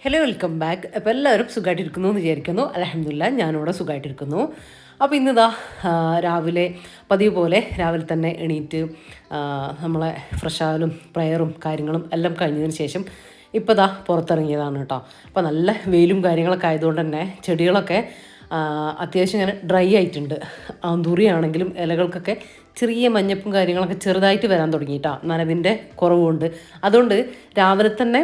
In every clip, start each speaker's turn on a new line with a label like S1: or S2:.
S1: Hello welcome back. അപ്പോൾ എല്ലാവരും സുഖമായിട്ടിരിക്കുന്നു എന്ന് വിചാരിക്കുന്നു. അൽഹംദുലില്ലാ ഞാനിവിടെ സുഖമായിട്ടിരിക്കുന്നു. അപ്പോൾ ഇന്നിതാ രാവിലെ പതിവ് പോലെ രാവിലെ തന്നെ എണീറ്റ് നമ്മളെ ഫ്രഷാവലും പ്രയറും കാര്യങ്ങളും എല്ലാം കഴിഞ്ഞതിന് ശേഷം ഇപ്പോൾ ഇതാ പുറത്തിറങ്ങിയതാണ് കേട്ടോ. അപ്പോൾ നല്ല വെയിലും കാര്യങ്ങളൊക്കെ ആയതുകൊണ്ട് തന്നെ ചെടികളൊക്കെ അത്യാവശ്യം ഇങ്ങനെ ഡ്രൈ ആയിട്ടുണ്ട്. ആന്തൂറിയാണെങ്കിലും ഇലകൾക്കൊക്കെ ചെറിയ മഞ്ഞപ്പും കാര്യങ്ങളൊക്കെ ചെറുതായിട്ട് വരാൻ തുടങ്ങിയിട്ടാ, നനവിൻ്റെ കുറവുണ്ട്. അതുകൊണ്ട് രാവിലെ തന്നെ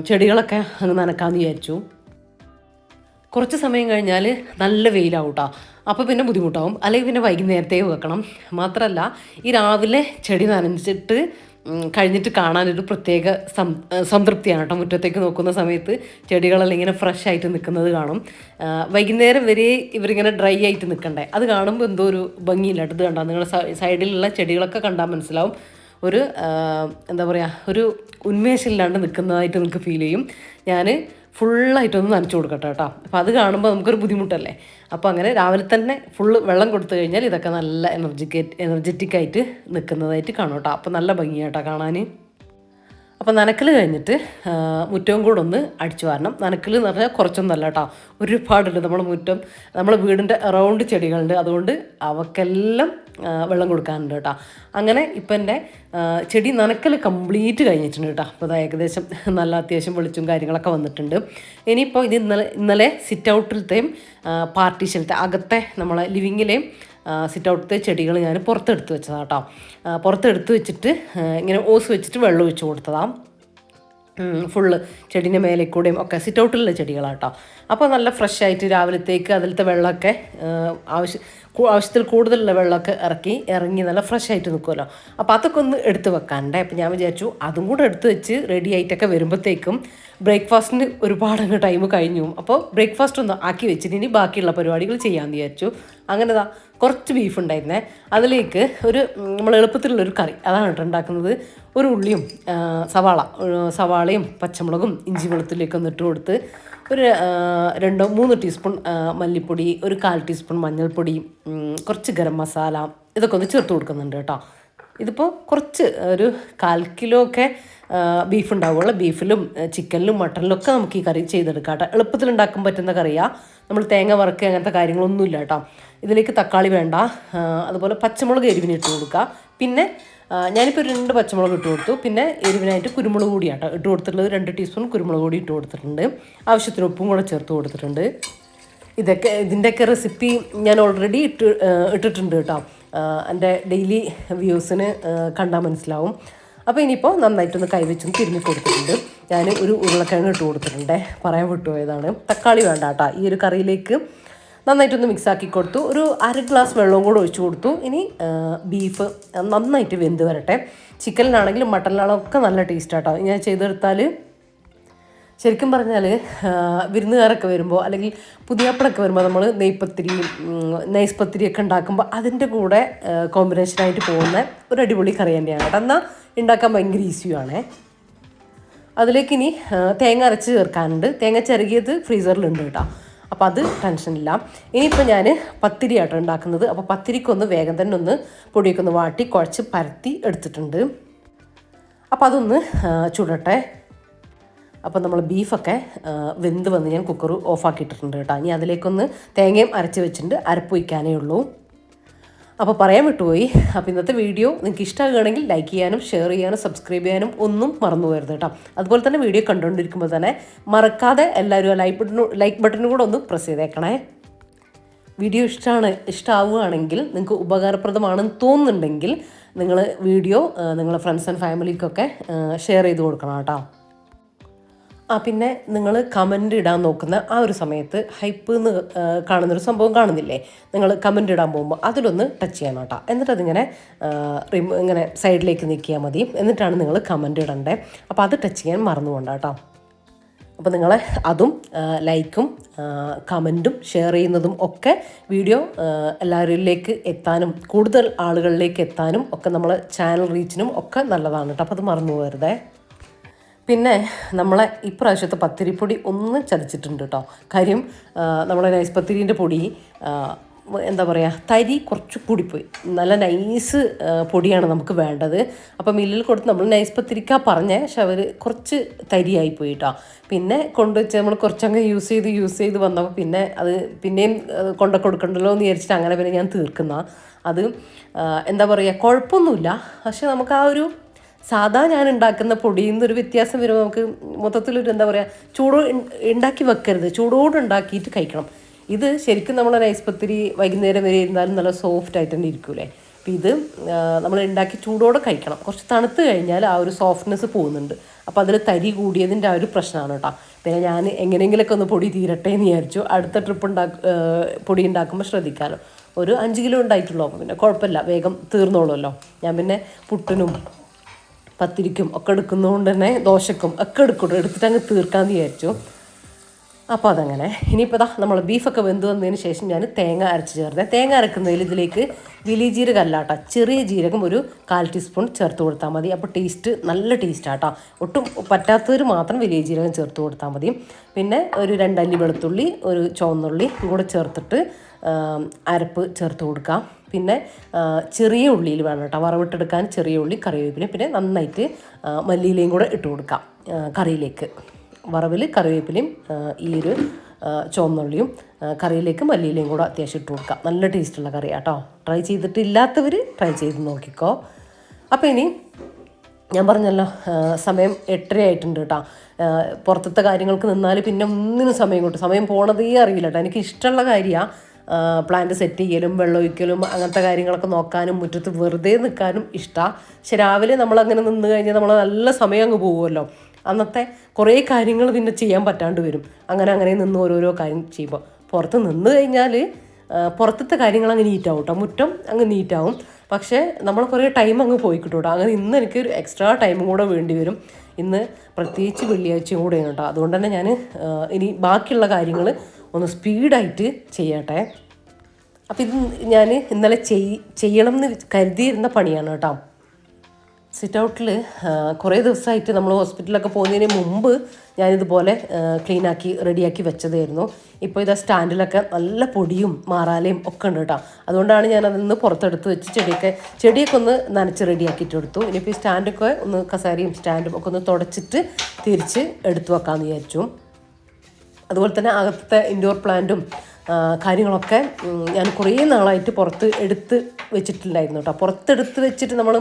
S1: ചെടികളൊക്കെ അങ്ങ് നനക്കാമെന്ന് വിചാരിച്ചു. കുറച്ച് സമയം കഴിഞ്ഞാൽ നല്ല വെയിലാവും കേട്ടോ. അപ്പോൾ പിന്നെ ബുദ്ധിമുട്ടാവും, അല്ലെങ്കിൽ പിന്നെ വൈകുന്നേരത്തേക്ക് വെക്കണം. മാത്രമല്ല ഈ രാവിലെ ചെടി നനച്ചിട്ട് കഴിഞ്ഞിട്ട് കാണാനൊരു പ്രത്യേക സംതൃപ്തിയാണ് കേട്ടോ. മുറ്റത്തേക്ക് നോക്കുന്ന സമയത്ത് ചെടികളെല്ലാം ഇങ്ങനെ ഫ്രഷ് ആയിട്ട് നിൽക്കുന്നത് കാണും. വൈകുന്നേരം വരെ ഇവരിങ്ങനെ ഡ്രൈ ആയിട്ട് നിൽക്കണ്ടേ, അത് കാണുമ്പോൾ എന്തോ ഒരു ഭംഗിയില്ല. ഇത് കണ്ടാൽ നിങ്ങളുടെ സൈഡിലുള്ള ചെടികളൊക്കെ കണ്ടാൽ മനസ്സിലാവും. ഒരു എന്താ പറയുക, ഒരു ഉന്മേഷമില്ലാണ്ട് നിൽക്കുന്നതായിട്ട് നിങ്ങൾക്ക് ഫീൽ ചെയ്യും. ഞാൻ ഫുള്ളായിട്ടൊന്ന് നനച്ചു കൊടുക്കട്ടെ കേട്ടോ. അപ്പോൾ അത് കാണുമ്പോൾ നമുക്കൊരു ബുദ്ധിമുട്ടല്ലേ. അപ്പോൾ അങ്ങനെ രാവിലെ തന്നെ ഫുള്ള് വെള്ളം കൊടുത്തു കഴിഞ്ഞാൽ ഇതൊക്കെ നല്ല എനർജറ്റിക്കായിട്ട് നിൽക്കുന്നതായിട്ട് കാണും കേട്ടോ. അപ്പോൾ നല്ല ഭംഗിയാട്ടോ കാണാൻ. അപ്പോൾ നനക്കൽ കഴിഞ്ഞിട്ട് മുറ്റവും കൂടെ ഒന്ന് അടിച്ചു വാരണം. നനക്കൽ എന്ന് പറഞ്ഞാൽ കുറച്ചൊന്നല്ല കേട്ടോ, ഒരുപാടുണ്ട്. നമ്മുടെ മുറ്റം, നമ്മുടെ വീടിൻ്റെ അറൗണ്ട് ചെടികളുണ്ട്. അതുകൊണ്ട് അവക്കെല്ലാം വെള്ളം കൊടുക്കാനുണ്ട് കേട്ടോ. അങ്ങനെ ഇപ്പം എൻ്റെ ചെടി നനക്കൽ കംപ്ലീറ്റ് കഴിഞ്ഞിട്ടുണ്ട് കേട്ടോ. അപ്പോൾ അത് ഏകദേശം നല്ല അത്യാവശ്യം വെളിച്ചും കാര്യങ്ങളൊക്കെ വന്നിട്ടുണ്ട്. ഇനിയിപ്പോൾ ഇത് ഇന്നലെ സിറ്റ് ഔട്ടിലത്തെയും പാർട്ടീഷനിലത്തെ അകത്തെ നമ്മളെ ലിവിങ്ങിലെയും സിറ്റ് ഔട്ടത്തെ ചെടികൾ ഞാൻ പുറത്തെടുത്ത് വെച്ചതാണ് കേട്ടോ. പുറത്തെടുത്ത് വെച്ചിട്ട് ഇങ്ങനെ ഓസ് വെച്ചിട്ട് വെള്ളം ഒഴിച്ച് കൊടുത്തതാണ്. ഫുള്ള് ചെടീൻ്റെ മേലെ കൂടെയും ഒക്കെ സിറ്റ് ഔട്ടിലുള്ള ചെടികളാണ് കേട്ടോ. അപ്പോൾ നല്ല ഫ്രഷ് ആയിട്ട് രാവിലത്തേക്ക് അതിലത്തെ വെള്ളമൊക്കെ ആവശ്യത്തിൽ കൂടുതലുള്ള വെള്ളമൊക്കെ ഇറങ്ങി നല്ല ഫ്രഷ് ആയിട്ട് നിൽക്കുമല്ലോ. അപ്പോൾ അതൊക്കെ ഒന്ന് എടുത്ത് വെക്കാനുണ്ട്. അപ്പോൾ ഞാൻ വിചാരിച്ചു അതും കൂടെ എടുത്ത് വെച്ച് റെഡി ആയിട്ടൊക്കെ വരുമ്പോഴത്തേക്കും ബ്രേക്ക്ഫാസ്റ്റിന് ഒരുപാട് അങ്ങ് ടൈം കഴിഞ്ഞു. അപ്പോൾ ബ്രേക്ക്ഫാസ്റ്റ് ഒന്ന് ആക്കി വെച്ചിട്ട് ഇനി ബാക്കിയുള്ള പരിപാടികൾ ചെയ്യാമെന്ന് വിചാരിച്ചു. അങ്ങനെതാ കുറച്ച് ബീഫ് ഉണ്ടായിരുന്നേ, അതിലേക്ക് ഒരു നമ്മൾ എളുപ്പത്തിലുള്ളൊരു കറി അതാണ് കേട്ടോ ഉണ്ടാക്കുന്നത്. ഒരു ഉള്ളിയും സവാളയും പച്ചമുളകും ഇഞ്ചി വെളുത്തുള്ളിയൊക്കെ ഒന്ന് ഇട്ട് കൊടുത്ത് ഒരു 2-3 ടീസ്പൂൺ മല്ലിപ്പൊടി, ഒരു 1/4 ടീസ്പൂൺ മഞ്ഞൾപ്പൊടി, കുറച്ച് ഗരം മസാല, ഇതൊക്കെ ഒന്ന് ചേർത്ത് കൊടുക്കുന്നുണ്ട് കേട്ടോ. ഇതിപ്പോൾ കുറച്ച് ഒരു 1/4 കിലോ ഒക്കെ ബീഫ് ഉണ്ടാവുകയുള്ളൂ. ബീഫിലും ചിക്കനിലും മട്ടനിലും ഒക്കെ നമുക്ക് ഈ കറി ചെയ്തെടുക്കാം കേട്ടോ. എളുപ്പത്തിൽ ഉണ്ടാക്കാൻ പറ്റുന്ന കറിയാണ്. നമ്മൾ തേങ്ങ വറുക്കുക അങ്ങനത്തെ കാര്യങ്ങളൊന്നുമില്ല കേട്ടോ. ഇതിലേക്ക് തക്കാളി വേണ്ട. അതുപോലെ പച്ചമുളക് എരിവിന് ഇട്ട് കൊടുക്കുക. പിന്നെ ഞാനിപ്പോൾ 2 പച്ചമുളക് ഇട്ട് കൊടുത്തു. പിന്നെ എരിവിനായിട്ട് കുരുമുളക് പൊടിയാട്ടോ ഇട്ട് കൊടുത്തിട്ടുള്ളത്. 2 ടീസ്പൂൺ കുരുമുളക് പൊടി ഇട്ട് കൊടുത്തിട്ടുണ്ട്. ആവശ്യത്തിന് ഉപ്പും കൂടെ ചേർത്ത് കൊടുത്തിട്ടുണ്ട്. ഇതിൻ്റെയൊക്കെ റെസിപ്പി ഞാൻ ഓൾറെഡി ഇട്ടിട്ടുണ്ട് കേട്ടോ. എൻ്റെ ഡെയിലി വ്യൂസിന് കണ്ടാൽ മനസ്സിലാവും. അപ്പോൾ ഇനിയിപ്പോൾ നന്നായിട്ടൊന്ന് കൈവച്ചൊന്ന് തിരുമ്മി കൊടുത്തിട്ടുണ്ട്. ഞാൻ ഒരു ഉരുളക്കിഴങ്ങ് ഇട്ട് കൊടുത്തിട്ടുണ്ട്, പറയാൻ വിട്ടുപോയതാണ്. തക്കാളി വേണ്ട കേട്ടോ. ഈ ഒരു കറിയിലേക്ക് നന്നായിട്ടൊന്ന് മിക്സാക്കി കൊടുത്തു. ഒരു 1/2 ഗ്ലാസ് വെള്ളവും കൂടെ ഒഴിച്ചു കൊടുത്തു. ഇനി ബീഫ് നന്നായിട്ട് വെന്ത് വരട്ടെ. ചിക്കനിലാണെങ്കിലും മട്ടനിലാണെങ്കിലും ഒക്കെ നല്ല ടേസ്റ്റാട്ടോ ഞാൻ ചെയ്തെടുത്താൽ. ശരിക്കും പറഞ്ഞാൽ വിരുന്നുകാരൊക്കെ വരുമ്പോൾ അല്ലെങ്കിൽ പുതിയാപ്പിളൊക്കെ വരുമ്പോൾ നമ്മൾ നൈസ് പത്തിരിയൊക്കെ ഉണ്ടാക്കുമ്പോൾ അതിൻ്റെ കൂടെ കോമ്പിനേഷനായിട്ട് പോകുന്ന ഒരു അടിപൊളി കറി തന്നെയാണ് കേട്ടോ. എന്നാൽ ഉണ്ടാക്കാൻ ഭയങ്കര ഈസിയുമാണേ. അതിലേക്ക് ഇനി തേങ്ങ അരച്ച് ചേർക്കാനുണ്ട്. തേങ്ങ ചിരകിയത് ഫ്രീസറിലുണ്ട് കേട്ടോ. അപ്പോൾ അത് ടെൻഷനില്ല. ഇനിയിപ്പോൾ ഞാൻ പത്തിരി ആട്ടോ ഉണ്ടാക്കുന്നത്. അപ്പോൾ പത്തിരിക്കൊന്ന് വേഗം തന്നെ ഒന്ന് പൊടിയൊക്കെ ഒന്ന് വാട്ടി കുഴച്ച് പരത്തി എടുത്തിട്ടുണ്ട്. അപ്പോൾ അതൊന്ന് ചുടട്ടെ. അപ്പോൾ നമ്മൾ ബീഫൊക്കെ വെന്ത് വന്ന് ഞാൻ കുക്കർ ഓഫാക്കിയിട്ടിട്ടുണ്ട് കേട്ടോ. ഇനി അതിലേക്കൊന്ന് തേങ്ങയും അരച്ച് വെച്ചിട്ടുണ്ട്, അരപ്പ് വയ്ക്കാനേ ഉള്ളൂ. അപ്പോൾ പറയാൻ വിട്ടുപോയി. അപ്പോൾ ഇന്നത്തെ വീഡിയോ നിങ്ങൾക്ക് ഇഷ്ടമാകുകയാണെങ്കിൽ ലൈക്ക് ചെയ്യാനും ഷെയർ ചെയ്യാനും സബ്സ്ക്രൈബ് ചെയ്യാനും ഒന്നും മറന്നു പോകരുത് കേട്ടോ. അതുപോലെ തന്നെ വീഡിയോ കണ്ടുകൊണ്ടിരിക്കുമ്പോൾ തന്നെ മറക്കാതെ എല്ലാവരും ലൈക്ക് ബട്ടനും കൂടെ ഒന്ന് പ്രസ് ചെയ്തേക്കണേ. വീഡിയോ ഇഷ്ടമാവുകയാണെങ്കിൽ നിങ്ങൾക്ക് ഉപകാരപ്രദമാണെന്ന് തോന്നുന്നുണ്ടെങ്കിൽ നിങ്ങൾ വീഡിയോ നിങ്ങളുടെ ഫ്രണ്ട്സ് ആൻഡ് ഫാമിലിക്കൊക്കെ ഷെയർ ചെയ്ത് കൊടുക്കണം കേട്ടോ. പിന്നെ നിങ്ങൾ കമൻ്റ് ഇടാൻ നോക്കുന്ന ആ ഒരു സമയത്ത് ഹൈപ്പ് എന്ന് കാണുന്നൊരു സംഭവം കാണുന്നില്ലേ, നിങ്ങൾ കമൻ്റ് ഇടാൻ പോകുമ്പോൾ അതിലൊന്ന് ടച്ച് ചെയ്യണം കേട്ടോ. എന്നിട്ട് അതിങ്ങനെ ഇങ്ങനെ സൈഡിലേക്ക് നീക്കിയാൽ മതി. എന്നിട്ടാണ് നിങ്ങൾ കമൻ്റ് ഇടേണ്ടത്. അപ്പോൾ അത് ടച്ച് ചെയ്യാൻ മറന്നു പോകണ്ട കേട്ടോ. അപ്പോൾ നിങ്ങളെ അതും ലൈക്കും കമൻറ്റും ഷെയർ ചെയ്യുന്നതും ഒക്കെ വീഡിയോ എല്ലാവരിലേക്ക് എത്താനും കൂടുതൽ ആളുകളിലേക്ക് എത്താനും ഒക്കെ നമ്മളെ ചാനൽ റീച്ചിനും ഒക്കെ നല്ലതാണ് കേട്ടോ. അപ്പോൾ അത് മറന്നു പോകരുതേ. പിന്നെ നമ്മളെ ഇപ്രാവശ്യത്തെ പത്തിരിപ്പൊടി ഒന്ന് ചതച്ചിട്ടുണ്ട് കേട്ടോ. കാര്യം നമ്മളെ നൈസ് പത്തിരീൻ്റെ പൊടി എന്താ പറയുക, തരി കുറച്ച് കൂടിപ്പോയി. നല്ല നൈസ് പൊടിയാണ് നമുക്ക് വേണ്ടത്. അപ്പോൾ മില്ലിൽ കൊടുത്ത് നമ്മൾ നൈസ് പത്തിരിക്ക പറഞ്ഞേ, പക്ഷെ അവർ കുറച്ച് തരിയായിപ്പോയി കേട്ടോ. പിന്നെ കൊണ്ടുവച്ച് നമ്മൾ കുറച്ചങ്ങ് യൂസ് ചെയ്ത് വന്നപ്പോൾ പിന്നെ അത് പിന്നെയും കൊണ്ടു കൊടുക്കണ്ടല്ലോ എന്ന് വിചാരിച്ചിട്ട് അങ്ങനെ പിന്നെ ഞാൻ തീർക്കുന്ന അത്. എന്താ പറയുക, കുഴപ്പമൊന്നുമില്ല. പക്ഷെ നമുക്ക് ആ ഒരു സാധാ ഞാൻ ഉണ്ടാക്കുന്ന പൊടിയിൽ നിന്നൊരു വ്യത്യാസം വരുമ്പോൾ നമുക്ക് മൊത്തത്തിലൊരു എന്താ പറയുക, ഉണ്ടാക്കി വെക്കരുത്, ചൂടോട് ഉണ്ടാക്കിയിട്ട് കഴിക്കണം. ഇത് ശരിക്കും നമ്മൾ റൈസ് പത്തിരി വൈകുന്നേരം വരെ ഇരുന്നാലും നല്ല സോഫ്റ്റ് ആയിട്ട് തന്നെ ഇരിക്കൂലേ. അപ്പം ഇത് നമ്മൾ ഉണ്ടാക്കി ചൂടോടെ കഴിക്കണം. കുറച്ച് തണുത്ത് കഴിഞ്ഞാൽ ആ ഒരു സോഫ്റ്റ്നെസ് പോകുന്നുണ്ട്. അപ്പോൾ അതിൽ തരി കൂടിയതിൻ്റെ ആ ഒരു പ്രശ്നമാണ് കേട്ടോ. പിന്നെ ഞാൻ എങ്ങനെയെങ്കിലുമൊക്കെ ഒന്ന് പൊടി തീരട്ടെ എന്ന് വിചാരിച്ചു. അടുത്ത ട്രിപ്പ് പൊടി ഉണ്ടാക്കുമ്പോൾ ശ്രദ്ധിക്കാമല്ലോ. ഒരു 5 കിലോ ഉണ്ടായിട്ടുള്ളൂ. അപ്പോൾ പിന്നെ കുഴപ്പമില്ല, വേഗം തീർന്നോളുമല്ലോ. ഞാൻ പിന്നെ പുട്ടിനും പത്തിരിക്കും ഒക്കെ എടുക്കുന്നതുകൊണ്ട് തന്നെ ദോശക്കും ഒക്കെ എടുത്തിട്ട് അങ്ങ് തീർക്കാമെന്ന് വിചാരിച്ചു. അപ്പോൾ അതങ്ങനെ. ഇനിയിപ്പോൾ നമ്മൾ ബീഫൊക്കെ വെന്ത് വന്നതിന് ശേഷം ഞാൻ തേങ്ങ അരച്ച് ചേർത്തത്. തേങ്ങ അരക്കുന്നതിൽ ഇതിലേക്ക് വലിയ ജീരകം അല്ലാട്ട, ചെറിയ ജീരകം ഒരു 1/4 ടീസ്പൂൺ ചേർത്ത് കൊടുത്താൽ മതി. അപ്പോൾ ടേസ്റ്റ് നല്ല ടേസ്റ്റാട്ടോ. ഒട്ടും പറ്റാത്തവർ മാത്രം വലിയ ജീരകം ചേർത്ത് കൊടുത്താൽ മതി. പിന്നെ ഒരു 2 അല്ലി വെളുത്തുള്ളി, ഒരു ചുവന്നുള്ളി കൂടെ ചേർത്തിട്ട് അരപ്പ് ചേർത്ത് കൊടുക്കാം. പിന്നെ ചെറിയ ഉള്ളിയിൽ വേണം കേട്ടോ വറവിട്ടെടുക്കാൻ, ചെറിയ ഉള്ളി, കറിവേപ്പില, പിന്നെ നന്നായിട്ട് മല്ലിയിലയും കൂടെ ഇട്ട് കൊടുക്കാം കറിയിലേക്ക്. വറവിൽ കറിവേപ്പിലയും ഈ ഒരു ചുവന്നുള്ളിയും കറിയിലേക്ക് മല്ലിയിലയും കൂടെ അത്യാവശ്യം ഇട്ട് കൊടുക്കാം. നല്ല ടേസ്റ്റുള്ള കറിയാണ് കേട്ടോ. ട്രൈ ചെയ്തിട്ടില്ലാത്തവർ ട്രൈ ചെയ്ത് നോക്കിക്കോ. അപ്പോൾ ഇനി ഞാൻ പറഞ്ഞല്ലോ, സമയം 8:30 ആയിട്ടുണ്ട് കേട്ടോ. പുറത്തത്തെ കാര്യങ്ങൾക്ക് നിന്നാൽ പിന്നെ ഒന്നിനും സമയം പോണതേ അറിയില്ല കേട്ടോ. എനിക്ക് ഇഷ്ടമുള്ള കാര്യമാണ് പ്ലാന്റ് സെറ്റ് ചെയ്യലും വെള്ളം ഒഴിക്കലും അങ്ങനത്തെ കാര്യങ്ങളൊക്കെ നോക്കാനും മുറ്റത്ത് വെറുതെ നിൽക്കാനും ഇഷ്ടമാണ്. പക്ഷെ രാവിലെ നമ്മളങ്ങനെ നിന്ന് കഴിഞ്ഞാൽ നമ്മൾ നല്ല സമയം അങ്ങ് പോകുമല്ലോ. അന്നത്തെ കുറേ കാര്യങ്ങൾ പിന്നെ ചെയ്യാൻ പറ്റാണ്ട് വരും. അങ്ങനെ നിന്ന് ഓരോരോ കാര്യം ചെയ്യുമ്പോൾ പുറത്ത് നിന്ന് കഴിഞ്ഞാൽ പുറത്തത്തെ കാര്യങ്ങൾ അങ്ങ് നീറ്റാവും കേട്ടോ. മുറ്റം അങ്ങ് നീറ്റാവും. പക്ഷേ നമ്മൾ കുറേ ടൈം അങ്ങ് പോയി കിട്ടും കേട്ടോ. അങ്ങനെ ഇന്ന് എനിക്കൊരു എക്സ്ട്രാ ടൈമും കൂടെ വേണ്ടി വരും. ഇന്ന് പ്രത്യേകിച്ച് വെള്ളിയാഴ്ചയും കൂടെയാണ് കേട്ടോ. അതുകൊണ്ട് തന്നെ ഞാൻ ഇനി ബാക്കിയുള്ള കാര്യങ്ങൾ ഒന്ന് സ്പീഡായിട്ട് ചെയ്യട്ടെ. അപ്പം ഇത് ഞാൻ ഇന്നലെ ചെയ്യണം എന്ന് കരുതിയിരുന്ന പണിയാണ് കേട്ടോ. സിറ്റ് ഔട്ടിൽ കുറേ ദിവസമായിട്ട് നമ്മൾ ഹോസ്പിറ്റലിലൊക്കെ പോകുന്നതിന് മുമ്പ് ഞാനിതുപോലെ ക്ലീനാക്കി റെഡിയാക്കി വെച്ചതായിരുന്നു. ഇപ്പോൾ ഇതാ സ്റ്റാൻഡിലൊക്കെ നല്ല പൊടിയും മാറാലയും ഒക്കെ ഉണ്ട് കേട്ടോ. അതുകൊണ്ടാണ് ഞാനതിന്ന് പുറത്തെടുത്ത് വെച്ച് ചെടിയൊക്കെ ഒന്ന് നനച്ച് റെഡിയാക്കിയിട്ട് എടുത്തു. ഇനിയിപ്പോൾ ഈ സ്റ്റാൻഡൊക്കെ ഒന്ന് കസേരയും സ്റ്റാൻഡും ഒക്കെ ഒന്ന് തുടച്ചിട്ട് തിരിച്ച് എടുത്തു വെക്കാമെന്ന് വിചാരിച്ചു. അതുപോലെ തന്നെ അകത്തെ ഇൻഡോർ പ്ലാന്റും കാര്യങ്ങളൊക്കെ ഞാൻ കുറേ നാളായിട്ട് പുറത്ത് എടുത്ത് വെച്ചിട്ടില്ലായിരുന്നു കേട്ടോ. പുറത്തെടുത്ത് വെച്ചിട്ട് നമ്മൾ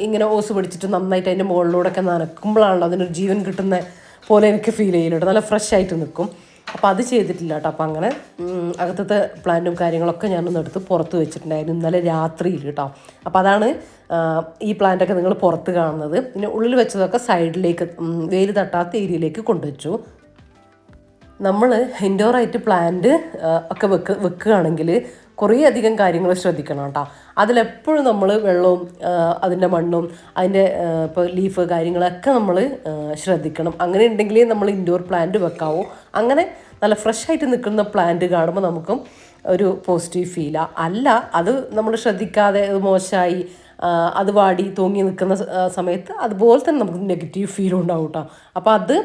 S1: ഇങ്ങനെ ഓസ് പിടിച്ചിട്ട് നന്നായിട്ട് അതിൻ്റെ മുകളിലൂടെയൊക്കെ നനക്കുമ്പോഴാണല്ലോ അതിനൊരു ജീവൻ കിട്ടുന്ന പോലെ എനിക്ക് ഫീൽ ചെയ്യലുണ്ട്. നല്ല ഫ്രഷ് ആയിട്ട് നിൽക്കും. അപ്പോൾ അത് ചെയ്തിട്ടില്ല കേട്ടോ. അപ്പോൾ അങ്ങനെ അകത്തത്തെ പ്ലാന്റും കാര്യങ്ങളൊക്കെ ഞാനൊന്ന് എടുത്ത് പുറത്ത് വെച്ചിട്ടുണ്ടായിരുന്നു ഇന്നലെ രാത്രിയിൽ കേട്ടോ. അപ്പോൾ അതാണ് ഈ പ്ലാന്റൊക്കെ നിങ്ങൾ പുറത്ത് കാണുന്നത്. പിന്നെ ഉള്ളിൽ വെച്ചതൊക്കെ സൈഡിലേക്ക് വെയിൽ തട്ടാത്ത ഏരിയയിലേക്ക് കൊണ്ടുവച്ചു. നമ്മൾ ഇൻഡോറായിട്ട് പ്ലാന്റ് ഒക്കെ വെക്കുകയാണെങ്കിൽ കുറേ അധികം കാര്യങ്ങൾ ശ്രദ്ധിക്കണം കേട്ടോ. അതിലെപ്പോഴും നമ്മൾ വെള്ളവും അതിൻ്റെ മണ്ണും അതിൻ്റെ ഇപ്പോൾ ലീഫ് കാര്യങ്ങളൊക്കെ നമ്മൾ ശ്രദ്ധിക്കണം. അങ്ങനെ ഉണ്ടെങ്കിലേ നമ്മൾ ഇൻഡോർ പ്ലാന്റ് വെക്കാവൂ. അങ്ങനെ നല്ല ഫ്രഷ് ആയിട്ട് നിൽക്കുന്ന പ്ലാന്റ് കാണുമ്പോൾ നമുക്കും ഒരു പോസിറ്റീവ് ഫീലാണ്. അല്ല അത് നമ്മൾ ശ്രദ്ധിക്കാതെ അത് മോശമായി അത് വാടി തൂങ്ങി നിൽക്കുന്ന സമയത്ത് അതുപോലെ തന്നെ നമുക്ക് നെഗറ്റീവ് ഫീൽ ഉണ്ടാവും കേട്ടോ. അപ്പോൾ അത്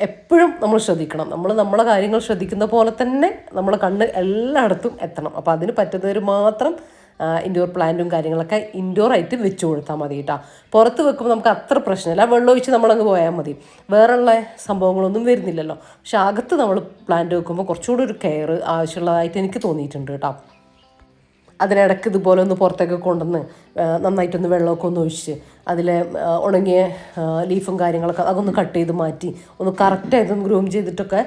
S1: എപ്പോഴും നമ്മൾ ശ്രദ്ധിക്കണം. നമ്മളെ കാര്യങ്ങൾ ശ്രദ്ധിക്കുന്ന പോലെ തന്നെ നമ്മളെ കണ്ണ് എല്ലായിടത്തും എത്തണം. അപ്പോൾ അതിന് പറ്റുന്നവർ മാത്രം ഇൻഡോർ പ്ലാന്റും കാര്യങ്ങളൊക്കെ ഇൻഡോറായിട്ട് വെച്ച് കൊടുത്താൽ മതി കേട്ടോ. പുറത്ത് വെക്കുമ്പോൾ നമുക്ക് അത്ര പ്രശ്നമില്ല. വെള്ളം ഒഴിച്ച് നമ്മളങ്ങ് പോയാൽ മതി, വേറെയുള്ള സംഭവങ്ങളൊന്നും വരുന്നില്ലല്ലോ. പക്ഷെ അകത്ത് നമ്മൾ പ്ലാന്റ് വെക്കുമ്പോൾ കുറച്ചുകൂടി ഒരു കെയർ ആവശ്യമുള്ളതായിട്ട് എനിക്ക് തോന്നിയിട്ടുണ്ട് കേട്ടോ. അതിനിടയ്ക്ക് ഇതുപോലെ ഒന്ന് പുറത്തേക്ക് കൊണ്ടുവന്ന് നന്നായിട്ടൊന്ന് വെള്ളമൊക്കെ ഒന്ന് ഒഴിച്ച് അതിലെ ഉണങ്ങിയ ലീഫും കാര്യങ്ങളൊക്കെ അതൊന്ന് കട്ട് ചെയ്ത് മാറ്റി ഒന്ന് കറക്റ്റായിട്ടൊന്ന് ഗ്രൂം ചെയ്തിട്ടൊക്കെ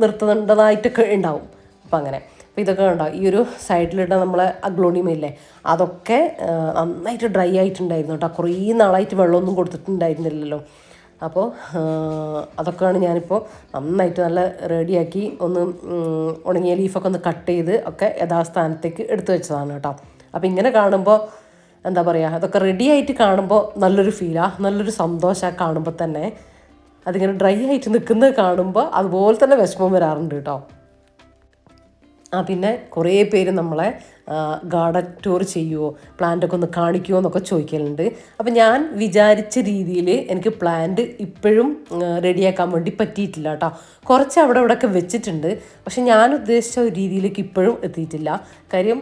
S1: നിർത്തേണ്ടതായിട്ടൊക്കെ ഉണ്ടാവും. അപ്പം അങ്ങനെ അപ്പോൾ ഇതൊക്കെ ഉണ്ടാവും. ഈ ഒരു സൈഡിലിട്ട നമ്മളെ അഗ്ലോണിയമില്ലേ അതൊക്കെ നന്നായിട്ട് ഡ്രൈ ആയിട്ടുണ്ടായിരുന്നു കേട്ടോ. കുറേ നാളായിട്ട് വെള്ളമൊന്നും കൊടുത്തിട്ടുണ്ടായിരുന്നില്ലല്ലോ. അപ്പോൾ അതൊക്കെയാണ് ഞാനിപ്പോൾ നന്നായിട്ട് നല്ല റെഡിയാക്കി ഒന്ന് ഉണങ്ങിയ ലീഫൊക്കെ ഒന്ന് കട്ട് ചെയ്ത് ഒക്കെ യഥാസ്ഥാനത്തേക്ക് എടുത്തു വെച്ചതാണ് കേട്ടോ. അപ്പോൾ ഇങ്ങനെ കാണുമ്പോൾ എന്താ പറയുക, അതൊക്കെ റെഡി ആയിട്ട് കാണുമ്പോൾ നല്ലൊരു ഫീലാണ്, നല്ലൊരു സന്തോഷമാണ് കാണുമ്പോൾ തന്നെ. അതിങ്ങനെ ഡ്രൈ ആയിട്ട് നിൽക്കുന്നത് കാണുമ്പോൾ അതുപോലെ തന്നെ വിഷമം വരാറുണ്ട് കേട്ടോ. പിന്നെ കുറേ പേര് നമ്മളെ ഗാർഡൻ ടൂർ ചെയ്യുമോ, പ്ലാന്റൊക്കെ ഒന്ന് കാണിക്കുമോ എന്നൊക്കെ ചോദിക്കലുണ്ട്. അപ്പം ഞാൻ വിചാരിച്ച രീതിയിൽ എനിക്ക് പ്ലാന്റ് ഇപ്പോഴും റെഡിയാക്കാൻ വേണ്ടി പറ്റിയിട്ടില്ല കേട്ടോ. കുറച്ച് അവിടെ ഇവിടെയൊക്കെ വെച്ചിട്ടുണ്ട്, പക്ഷെ ഞാൻ ഉദ്ദേശിച്ച ഒരു രീതിയിലേക്ക് ഇപ്പോഴും എത്തിയിട്ടില്ല. കാര്യം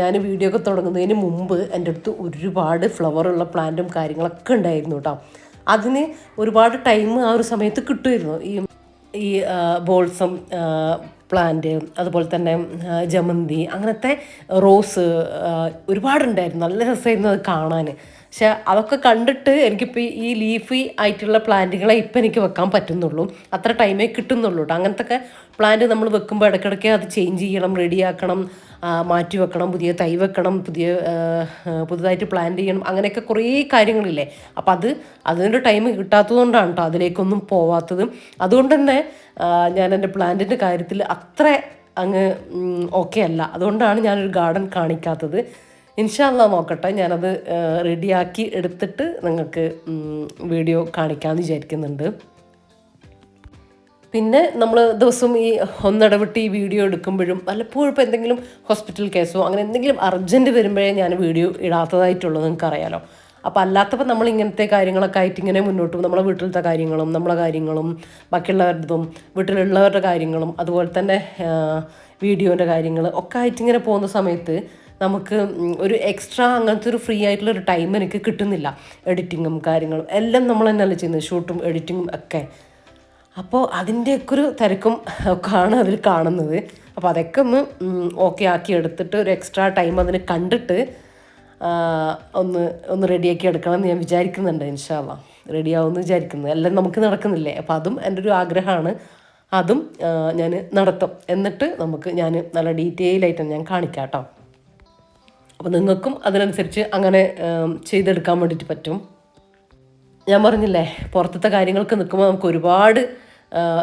S1: ഞാൻ വീഡിയോ ഒക്കെ തുടങ്ങുന്നതിന് മുമ്പ് എൻ്റെ അടുത്ത് ഒരുപാട് ഫ്ലവറുള്ള പ്ലാന്റും കാര്യങ്ങളൊക്കെ ഉണ്ടായിരുന്നു കേട്ടോ. അതിന് ഒരുപാട് ടൈം ആ ഒരു സമയത്ത് കിട്ടുമായിരുന്നു. ഈ ബോൾസം പ്ലാന്റ്, അതുപോലെ തന്നെ ജമന്തി, അങ്ങനത്തെ റോസ് ഒരുപാടുണ്ടായിരുന്നു. നല്ല രസമായിരുന്നു അത് കാണാൻ. പക്ഷെ അതൊക്കെ കണ്ടിട്ട് എനിക്കിപ്പോൾ ഈ ലീഫി ആയിട്ടുള്ള പ്ലാന്റുകളെ ഇപ്പം എനിക്ക് വെക്കാൻ പറ്റുന്നുള്ളൂ, അത്ര ടൈമേ കിട്ടുന്നുള്ളൂ കേട്ടോ. അങ്ങനത്തെ പ്ലാന്റ് നമ്മൾ വെക്കുമ്പോൾ ഇടയ്ക്കിടയ്ക്ക് അത് ചേഞ്ച് ചെയ്യണം, റെഡിയാക്കണം, മാറ്റി വെക്കണം, പുതിയ തൈ വെക്കണം, പുതുതായിട്ട് പ്ലാന്റ് ചെയ്യണം, അങ്ങനെയൊക്കെ കുറേ കാര്യങ്ങളില്ലേ. അപ്പം അതിൻ്റെ ടൈം കിട്ടാത്തതുകൊണ്ടാണ് കേട്ടോ അതിലേക്കൊന്നും പോവാത്തത്. അതുകൊണ്ട് തന്നെ ഞാൻ എൻ്റെ പ്ലാന്റിൻ്റെ കാര്യത്തിൽ അത്ര അങ്ങ് ഓക്കെ അല്ല. അതുകൊണ്ടാണ് ഞാനൊരു ഗാർഡൻ കാണിക്കാത്തത്. ഇൻഷാ അല്ലാഹ് നോക്കട്ടെ, ഞാനത് റെഡിയാക്കി എടുത്തിട്ട് നിങ്ങൾക്ക് വീഡിയോ കാണിക്കാമെന്ന് വിചാരിക്കുന്നുണ്ട്. പിന്നെ നമ്മൾ ദിവസം ഈ ഒന്നിടവിട്ട് ഈ വീഡിയോ എടുക്കുമ്പോഴും വല്ലപ്പോഴും ഇപ്പോൾ എന്തെങ്കിലും ഹോസ്പിറ്റൽ കേസോ അങ്ങനെ എന്തെങ്കിലും അർജൻറ്റ് വരുമ്പോഴേ ഞാൻ വീഡിയോ ഇടാത്തതായിട്ടുള്ളത് നിങ്ങൾക്ക് അറിയാലോ. അപ്പോൾ അല്ലാത്തപ്പോൾ നമ്മൾ ഇങ്ങനത്തെ കാര്യങ്ങളൊക്കെ ആയിട്ട് ഇങ്ങനെ മുന്നോട്ട് പോകും. നമ്മളെ വീട്ടിലത്തെ കാര്യങ്ങളും നമ്മളെ കാര്യങ്ങളും ബാക്കിയുള്ളവരുടെതും വീട്ടിലുള്ളവരുടെ കാര്യങ്ങളും അതുപോലെ തന്നെ വീഡിയോൻ്റെ കാര്യങ്ങൾ ഒക്കെ ആയിട്ട് ഇങ്ങനെ പോകുന്ന സമയത്ത് നമുക്ക് ഒരു എക്സ്ട്രാ അങ്ങനത്തെ ഒരു ഫ്രീ ആയിട്ടുള്ളൊരു ടൈം എനിക്ക് കിട്ടുന്നില്ല. എഡിറ്റിങ്ങും കാര്യങ്ങളും എല്ലാം നമ്മൾ തന്നെയല്ലേ ചെയ്യുന്നത്, ഷൂട്ടും എഡിറ്റിങ്ങും ഒക്കെ. അപ്പോൾ അതിൻ്റെയൊക്കെ ഒരു തിരക്കും ഒക്കെയാണ് അതിൽ കാണുന്നത്. അപ്പോൾ അതൊക്കെ ഓക്കെ ആക്കി എടുത്തിട്ട് ഒരു എക്സ്ട്രാ ടൈം അതിന് കണ്ടിട്ട് ഒന്ന് റെഡിയാക്കി എടുക്കണം എന്ന് ഞാൻ വിചാരിക്കുന്നുണ്ട്. ഇൻഷാ അല്ലാഹ് റെഡിയാവുമെന്ന് വിചാരിക്കുന്നത്. എല്ലാം നമുക്ക് നടക്കുന്നില്ലേ. അപ്പോൾ അതും എൻ്റെ ഒരു ആഗ്രഹമാണ്. അതും ഞാൻ നടത്തും. എന്നിട്ട് ഞാൻ നല്ല ഡീറ്റെയിൽ ആയിട്ട് ഞാൻ കാണിക്കാം കേട്ടോ. അപ്പോൾ നിങ്ങൾക്കും അതിനനുസരിച്ച് അങ്ങനെ ചെയ്തെടുക്കാൻ വേണ്ടിയിട്ട് പറ്റും. ഞാൻ പറഞ്ഞില്ലേ, പുറത്തത്തെ കാര്യങ്ങൾക്ക് നിൽക്കുമ്പോൾ നമുക്ക് ഒരുപാട്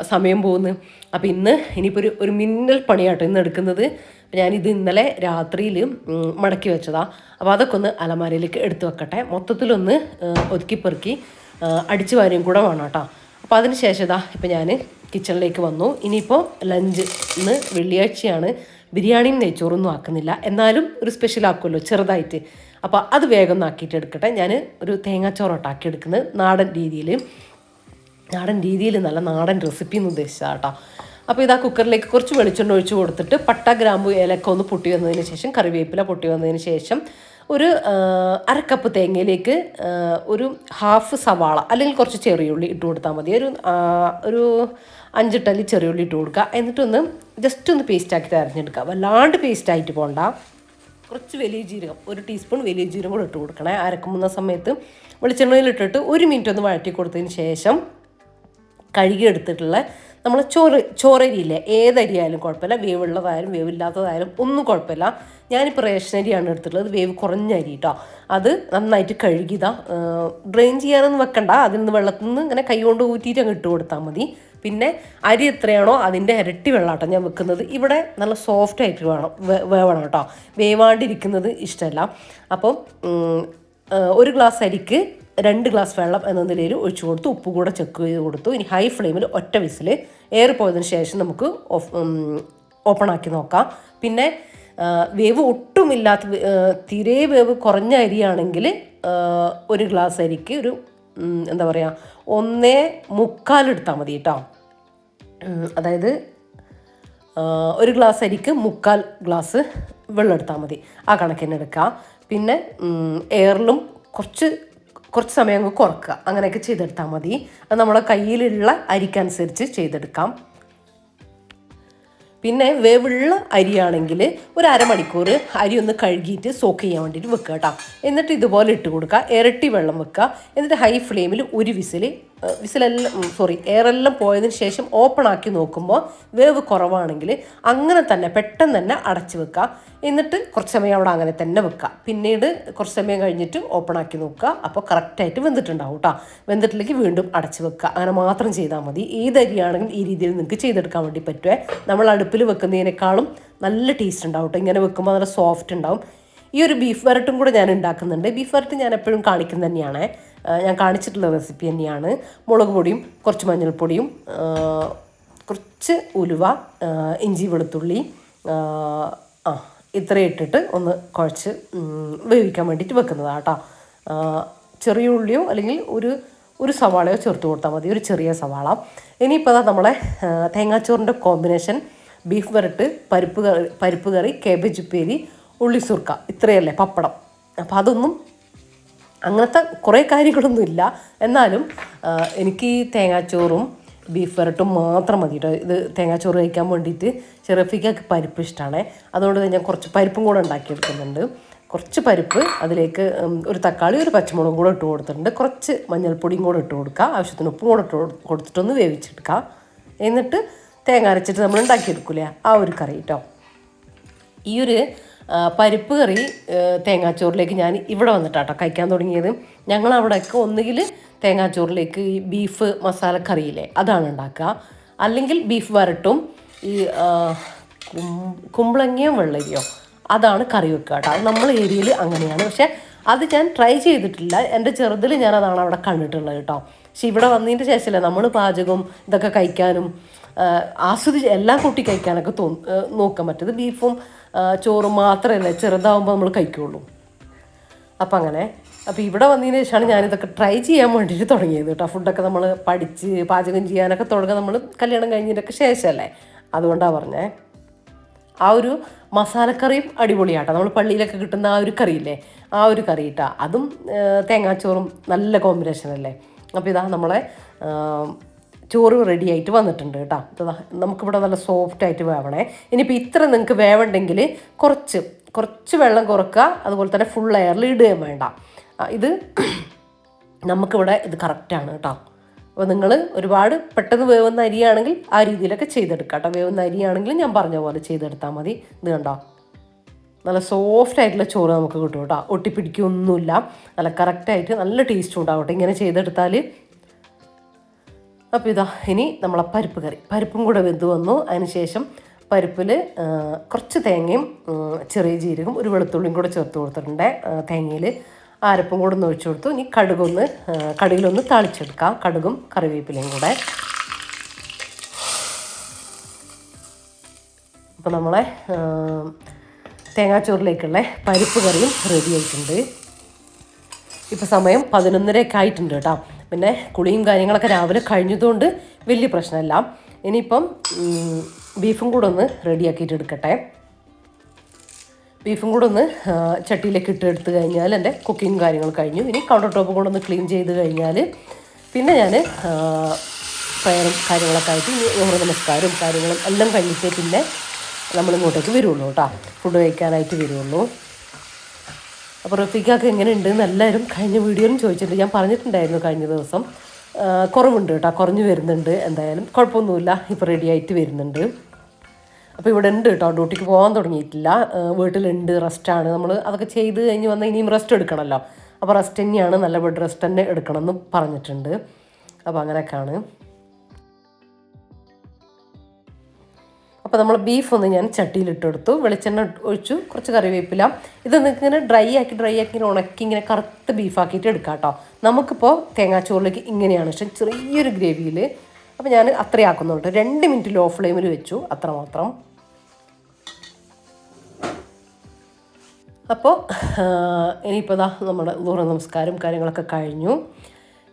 S1: സമയം പോകുന്നു. അപ്പോൾ ഇനിയിപ്പോൾ ഒരു മിന്നൽ പണിയാട്ടോ ഇന്ന് എടുക്കുന്നത്. ഞാനിത് ഇന്നലെ രാത്രിയിൽ മടക്കി വെച്ചതാണ്. അപ്പോൾ അതൊക്കെ ഒന്ന് അലമാരയിലേക്ക് എടുത്ത് വെക്കട്ടെ. മൊത്തത്തിലൊന്ന് ഒതുക്കി പെറുക്കി അടിച്ചു വാരിയും കൂടെ വേണം കേട്ടോ. അപ്പോൾ അതിന് ശേഷം ഇപ്പം ഞാൻ കിച്ചണിലേക്ക് വന്നു. ഇനിയിപ്പോൾ ലഞ്ച് ഇന്ന് വെള്ളിയാഴ്ചയാണ്. ബിരിയാണിയും നെയ്ച്ചോറൊന്നും ആക്കുന്നില്ല, എന്നാലും ഒരു സ്പെഷ്യൽ ആക്കുമല്ലോ ചെറുതായിട്ട്. അപ്പോൾ അത് വേഗം ഒന്ന് ആക്കിയിട്ട് എടുക്കട്ടെ. ഞാൻ ഒരു തേങ്ങാച്ചോറോട്ടാക്കി എടുക്കുന്നത് നാടൻ രീതിയിൽ നല്ല നാടൻ റെസിപ്പി എന്ന് ഉദ്ദേശിച്ചാൽ കേട്ടോ. അപ്പോൾ ഇതാ കുക്കറിലേക്ക് കുറച്ച് വെളിച്ചെണ്ണ ഒഴിച്ച് കൊടുത്തിട്ട് പട്ട, ഗ്രാമ്പു, ഏലക്ക ഒന്ന് പൊട്ടി വന്നതിന് ശേഷം, കറിവേപ്പില പൊട്ടി വന്നതിന് ശേഷം ഒരു അരക്കപ്പ് തേങ്ങയിലേക്ക് ഒരു ഹാഫ് സവാള അല്ലെങ്കിൽ കുറച്ച് ചെറിയുള്ളി ഇട്ട് കൊടുത്താൽ മതി. ഒരു 5 ടല്ലി ചെറിയുള്ളി ഇട്ട് കൊടുക്കുക. എന്നിട്ടൊന്ന് ജസ്റ്റ് ഒന്ന് പേസ്റ്റാക്കി അരഞ്ഞെടുക്കുക. വല്ലാണ്ട് പേസ്റ്റായിട്ട് പോകണ്ട. കുറച്ച് വലിയ ജീരകം, 1 ടീസ്പൂൺ വലിയ ജീരകം കൂടെ ഇട്ട് കൊടുക്കണേ. അരക്കുമ്പോൾ സമയത്ത് വെളിച്ചെണ്ണയിലിട്ടിട്ട് 1 മിനിറ്റ് ഒന്ന് വഴറ്റി കൊടുത്തതിന് ശേഷം കഴുകി എടുത്തിട്ടുള്ള നമ്മൾ ചോറരിയില്ലേ, ഏതരിയായാലും കുഴപ്പമില്ല, വേവുള്ളതായാലും വേവില്ലാത്തതായാലും ഒന്നും കുഴപ്പമില്ല. ഞാനിപ്പോൾ റേഷൻ അരിയാണ് എടുത്തിട്ടുള്ളത്, വേവ് കുറഞ്ഞ അരി കേട്ടോ. അത് നന്നായിട്ട് കഴുകിയതാ, ഡ്രെയിൻ ചെയ്യാനൊന്നും വെക്കണ്ട. അതിൽ നിന്ന് വെള്ളത്തിൽ നിന്ന് ഇങ്ങനെ കൈ കൊണ്ട് ഊറ്റിയിട്ട് അങ്ങ് ഇട്ട് കൊടുത്താൽ മതി. പിന്നെ അരി എത്രയാണോ അതിൻ്റെ ഇരട്ടി വെള്ളമാട്ടോ ഞാൻ വെക്കുന്നത്. ഇവിടെ നല്ല സോഫ്റ്റ് ആയിട്ട് വേവണം കേട്ടോ, വേവാണ്ടിരിക്കുന്നത് ഇഷ്ടമല്ല. അപ്പം 1 ഗ്ലാസ് അരിക്ക് 2 ഗ്ലാസ് വെള്ളം എന്ന നിലയിൽ ഒഴിച്ചു കൊടുത്തു, ഉപ്പ് കൂടെ ചെക്ക് ചെയ്ത് കൊടുത്തു. ഇനി ഹൈ ഫ്ലെയിമിൽ ഒറ്റ വിസിൽ എയർ പോയതിന് ശേഷം നമുക്ക് ഓപ്പൺ ആക്കി നോക്കാം. പിന്നെ വേവ് ഒട്ടുമില്ലാത്ത തീരെ വേവ് കുറഞ്ഞ അരിയാണെങ്കിൽ 1 ഗ്ലാസ് അരിക്ക് ഒരു എന്താ പറയുക 1.25 എടുത്താൽ മതി കേട്ടോ. അതായത് 1 ഗ്ലാസ് അരിക്ക് 3/4 ഗ്ലാസ് വെള്ളം എടുത്താൽ മതി. ആ കണക്കിന് എടുക്കാം. പിന്നെ എയറിലും കുറച്ച് സമയം അങ്ങ് കുറക്കുക, അങ്ങനെയൊക്കെ ചെയ്തെടുത്താൽ മതി. അത് നമ്മുടെ കയ്യിലുള്ള അരിക്കനുസരിച്ച് ചെയ്തെടുക്കാം. പിന്നെ വേവുള്ള അരിയാണെങ്കിൽ ഒരു അരമണിക്കൂർ അരി ഒന്ന് കഴുകിയിട്ട് സോക്ക് ചെയ്യാൻ വേണ്ടിയിട്ട് വെക്കുക കേട്ടോ. എന്നിട്ട് ഇതുപോലെ ഇട്ട് കൊടുക്കുക, ഇരട്ടി വെള്ളം വെക്കുക. എന്നിട്ട് ഹൈ ഫ്ലെയിമിൽ ഒരു എയറെല്ലാം പോയതിന് ശേഷം ഓപ്പൺ ആക്കി നോക്കുമ്പോൾ വേവ് കുറവാണെങ്കിൽ അങ്ങനെ തന്നെ പെട്ടെന്ന് തന്നെ അടച്ച് വെക്കുക. എന്നിട്ട് കുറച്ച് സമയം അവിടെ അങ്ങനെ തന്നെ വെക്കുക. പിന്നീട് കുറച്ച് സമയം കഴിഞ്ഞിട്ട് ഓപ്പൺ ആക്കി നോക്കുക. അപ്പോൾ കറക്റ്റായിട്ട് വെന്തിട്ടുണ്ടാവും കേട്ടോ. വെന്തിട്ടില്ലെങ്കിൽ വീണ്ടും അടച്ച് വെക്കുക. അങ്ങനെ മാത്രം ചെയ്താൽ മതി. ഏതരിയാണെങ്കിലും ഈ രീതിയിൽ നിങ്ങൾക്ക് ചെയ്തെടുക്കാൻ വേണ്ടി പറ്റുമേ. നമ്മൾ അടുപ്പിൽ വെക്കുന്നതിനേക്കാളും നല്ല ടേസ്റ്റ് ഉണ്ടാവും കേട്ടോ. ഇങ്ങനെ വെക്കുമ്പോൾ നല്ല സോഫ്റ്റ് ഉണ്ടാവും. ഈ ഒരു ബീഫ് വരട്ടും കൂടെ ഞാൻ ഉണ്ടാക്കുന്നുണ്ട്. ബീഫ് വരട്ട് ഞാൻ എപ്പോഴും കാണിക്കുന്നത് തന്നെയാണ്, ഞാൻ കാണിച്ചിട്ടുള്ള റെസിപ്പി തന്നെയാണ്. മുളക് പൊടിയും കുറച്ച് മഞ്ഞൾപ്പൊടിയും കുറച്ച് ഉലുവ, ഇഞ്ചി വെളുത്തുള്ളി, ഇത്രയും ഇട്ടിട്ട് ഒന്ന് കുഴച്ച് വേവിക്കാൻ വേണ്ടിയിട്ട് വെക്കുന്നതാണ് കേട്ടോ. ചെറിയ ഉള്ളിയോ അല്ലെങ്കിൽ ഒരു സവാളയോ ചേർത്ത് കൊടുത്താൽ മതി, ഒരു ചെറിയ സവാള. ഇനിയിപ്പോൾ അതാ നമ്മളെ തേങ്ങാച്ചോറിൻ്റെ കോമ്പിനേഷൻ ബീഫ് വരട്ട്, പരിപ്പ് കറി, കേബേജ് ഉപ്പേരി, ഉള്ളി സുർക്ക, ഇത്രയല്ലേ, പപ്പടം. അപ്പോൾ അതൊന്നും അങ്ങനത്തെ കുറേ കാര്യങ്ങളൊന്നും ഇല്ല. എന്നാലും എനിക്ക് ഈ തേങ്ങാച്ചോറും ബീഫ് വരട്ടും മാത്രം മതി കേട്ടോ. ഇത് തേങ്ങാച്ചോറ് കഴിക്കാൻ വേണ്ടിയിട്ട് ചെറുപ്പിക്കൊക്കെ പരിപ്പ് ഇഷ്ടമാണ്. അതുകൊണ്ട് ഞാൻ കുറച്ച് പരിപ്പും കൂടെ ഉണ്ടാക്കിയെടുക്കുന്നുണ്ട്. കുറച്ച് പരിപ്പ്, അതിലേക്ക് ഒരു തക്കാളി, ഒരു പച്ചമുളകും കൂടെ ഇട്ട് കൊടുത്തിട്ടുണ്ട്. കുറച്ച് മഞ്ഞൾപ്പൊടിയും കൂടെ ഇട്ട് കൊടുക്കുക, ആവശ്യത്തിന് ഉപ്പും കൂടെ ഇട്ട് കൊടുത്തിട്ടൊന്ന് വേവിച്ചെടുക്കുക. എന്നിട്ട് തേങ്ങ അരച്ചിട്ട് നമ്മൾ ഉണ്ടാക്കിയെടുക്കില്ലേ, ആ ഒരു കറി കേട്ടോ. ഈ ഒരു പരിപ്പ് കറി തേങ്ങാച്ചോറിലേക്ക് ഞാൻ ഇവിടെ വന്നിട്ടാട്ടോ കഴിക്കാൻ തുടങ്ങിയത്. ഞങ്ങളവിടെയൊക്കെ ഒന്നുകിൽ തേങ്ങാച്ചോറിലേക്ക് ഈ ബീഫ് മസാലക്കറിയില്ലേ അതാണ് ഉണ്ടാക്കുക, അല്ലെങ്കിൽ ബീഫ് വരട്ടും ഈ കുമ്പളങ്ങയോ വെള്ളരിയോ അതാണ് കറി വെക്കുക കേട്ടോ. അത് നമ്മളെ ഏരിയയിൽ അങ്ങനെയാണ്. പക്ഷേ അത് ഞാൻ ട്രൈ ചെയ്തിട്ടില്ല. എൻ്റെ ചെറുതിൽ ഞാൻ അതാണ് അവിടെ കണ്ടിട്ടുള്ളത് കേട്ടോ. പക്ഷെ ഇവിടെ വന്നതിൻ്റെ ശേഷമല്ലേ നമ്മൾ പാചകം ഇതൊക്കെ കഴിക്കാനും ആസ്വദിച്ച് എല്ലാം കൂട്ടി കഴിക്കാനൊക്കെ നോക്കാൻ പറ്റത്. ബീഫും ചോറും മാത്രമല്ല ചെറുതാവുമ്പോൾ നമ്മൾ കഴിക്കുള്ളൂ. അപ്പം അങ്ങനെ ഇവിടെ വന്നതിന് ശേഷമാണ് ഞാനിതൊക്കെ ട്രൈ ചെയ്യാൻ വേണ്ടിയിട്ട് തുടങ്ങിയത് കേട്ടോ. ഫുഡൊക്കെ നമ്മൾ പഠിച്ച് പാചകം ചെയ്യാനൊക്കെ തുടങ്ങുക നമ്മൾ കല്യാണം കഴിഞ്ഞതിൻ്റെയൊക്കെ ശേഷമല്ലേ. അതുകൊണ്ടാണ് പറഞ്ഞത്. ആ ഒരു മസാലക്കറിയും അടിപൊളിയാട്ടോ. നമ്മൾ പള്ളിയിലൊക്കെ കിട്ടുന്ന ആ ഒരു കറിയില്ലേ, ആ ഒരു കറി ഇട്ടാ അതും തേങ്ങാച്ചോറും നല്ല കോമ്പിനേഷൻ അല്ലേ. അപ്പോൾ ഇതാ നമ്മളെ ചോറ് റെഡി ആയിട്ട് വന്നിട്ടുണ്ട് കേട്ടോ. നമുക്കിവിടെ നല്ല സോഫ്റ്റായിട്ട് വേവണേ. ഇനിയിപ്പോൾ ഇത്ര നിങ്ങൾക്ക് വേവണ്ടെങ്കിൽ കുറച്ച് വെള്ളം കുറക്കുക. അതുപോലെ തന്നെ ഫുൾ എയറിൽ ഇടുകയും വേണ്ട. ഇത് നമുക്കിവിടെ ഇത് കറക്റ്റാണ് കേട്ടോ. അപ്പോൾ നിങ്ങൾ ഒരുപാട് പെട്ടെന്ന് വേവുന്ന അരിയാണെങ്കിൽ ആ രീതിയിലൊക്കെ ചെയ്തെടുക്കാം കേട്ടോ. വേവുന്ന അരിയാണെങ്കിൽ ഞാൻ പറഞ്ഞ പോലെ ചെയ്തെടുത്താൽ മതി. ഇത് കണ്ടോ, നല്ല സോഫ്റ്റ് ആയിട്ടുള്ള ചോറ് നമുക്ക് കിട്ടും കേട്ടോ. ഒട്ടിപ്പിടിക്കൊന്നുമില്ല, നല്ല കറക്റ്റായിട്ട് നല്ല ടേസ്റ്റും ഉണ്ടാവട്ടെ ഇങ്ങനെ ചെയ്തെടുത്താൽ. അപ്പോൾ ഇതാ ഇനി നമ്മളെ പരിപ്പ് കറി, പരിപ്പും കൂടെ വെന്ത് വന്നു. അതിനുശേഷം പരിപ്പിൽ കുറച്ച് തേങ്ങയും ചെറിയ ജീരകം, ഒരു വെളുത്തുള്ളിയും കൂടെ ചേർത്ത് കൊടുത്തിട്ടുണ്ട്. തേങ്ങയിൽ അരപ്പും കൂടെ ഒന്ന് ഒഴിച്ചു കൊടുത്തു. ഇനി കടുകിലൊന്ന് താളിച്ചെടുക്കാം, കടുകും കറിവേപ്പിലയും കൂടെ. അപ്പോൾ നമ്മളെ തേങ്ങാച്ചോറിലേക്കുള്ള പരിപ്പ് കറിയും റെഡി ആയിട്ടുണ്ട്. ഇപ്പോൾ സമയം 11:30 ആയിട്ടുണ്ട് കേട്ടോ. പിന്നെ കുളിയും കാര്യങ്ങളൊക്കെ രാവിലെ കഴിഞ്ഞതുകൊണ്ട് വലിയ പ്രശ്നമല്ല. ഇനിയിപ്പം ബീഫും കൂടെ ഒന്ന് റെഡിയാക്കിയിട്ട് എടുക്കട്ടെ. ബീഫും കൂടെ ഒന്ന് ചട്ടിയിലേക്ക് ഇട്ടെടുത്ത് കഴിഞ്ഞാൽ എൻ്റെ കുക്കിങ് കാര്യങ്ങൾ കഴിഞ്ഞു. ഇനി കൗണ്ടർ ടോപ്പ് കൂടെ ഒന്ന് ക്ലീൻ ചെയ്ത് കഴിഞ്ഞാൽ പിന്നെ ഞാൻ പ്രയറും കാര്യങ്ങളൊക്കെ ആയിട്ട് നമസ്കാരവും കാര്യങ്ങളും എല്ലാം കഴിഞ്ഞിട്ടേ പിന്നെ നമ്മളിങ്ങോട്ടേക്ക് വരുള്ളൂ കേട്ടോ, ഫുഡ് കഴിക്കാനായിട്ട് വരുള്ളൂ. അപ്പോൾ റഫീഖൊക്കെ എങ്ങനെ ഉണ്ടെന്ന് എല്ലാവരും കഴിഞ്ഞ വീഡിയോയിലും ചോദിച്ചിട്ടുണ്ട്. ഞാൻ പറഞ്ഞിട്ടുണ്ടായിരുന്നു കഴിഞ്ഞ ദിവസം കുറവുണ്ട് കേട്ടോ, കുറഞ്ഞു വരുന്നുണ്ട്. എന്തായാലും കുഴപ്പമൊന്നുമില്ല, ഇപ്പോൾ റെഡി ആയിട്ട് വരുന്നുണ്ട്. അപ്പോൾ ഇവിടെ ഉണ്ട് കേട്ടോ, ഡ്യൂട്ടിക്ക് പോകാൻ തുടങ്ങിയിട്ടില്ല, വീട്ടിലുണ്ട്, റെസ്റ്റാണ്. നമ്മൾ അതൊക്കെ ചെയ്ത് കഴിഞ്ഞ് വന്നാൽ ഇനിയും റെസ്റ്റ് എടുക്കണമല്ലോ. അപ്പോൾ റെസ്റ്റ് തന്നെയാണ്, നല്ല ബെഡ് റെസ്റ്റ് തന്നെ എടുക്കണമെന്ന് പറഞ്ഞിട്ടുണ്ട്. അപ്പോൾ അങ്ങനെയൊക്കെയാണ്. അപ്പോൾ നമ്മൾ ബീഫ് ഒന്ന് ഞാൻ ചട്ടിയിലിട്ടെടുത്തു, വെളിച്ചെണ്ണ ഒഴിച്ചു, കുറച്ച് കറിവേപ്പില. ഇത് നിങ്ങൾക്ക് ഇങ്ങനെ ഡ്രൈ ആക്കി ഉണക്കി ഇങ്ങനെ കറുത്ത ബീഫാക്കിയിട്ട് എടുക്കാം കേട്ടോ. നമുക്കിപ്പോൾ തേങ്ങാച്ചോറിലേക്ക് ഇങ്ങനെയാണ് ഇഷ്ടം, ചെറിയൊരു ഗ്രേവിയിൽ. അപ്പോൾ ഞാൻ അത്രയും ആക്കുന്നുണ്ട്. 2 മിനിറ്റ് ലോ ഫ്ലെയിമിൽ വെച്ചു, അത്രമാത്രം. അപ്പോൾ ഇനിയിപ്പോൾ ഇതാ നമ്മുടെ ദൂര നമസ്കാരം കാര്യങ്ങളൊക്കെ കഴിഞ്ഞു.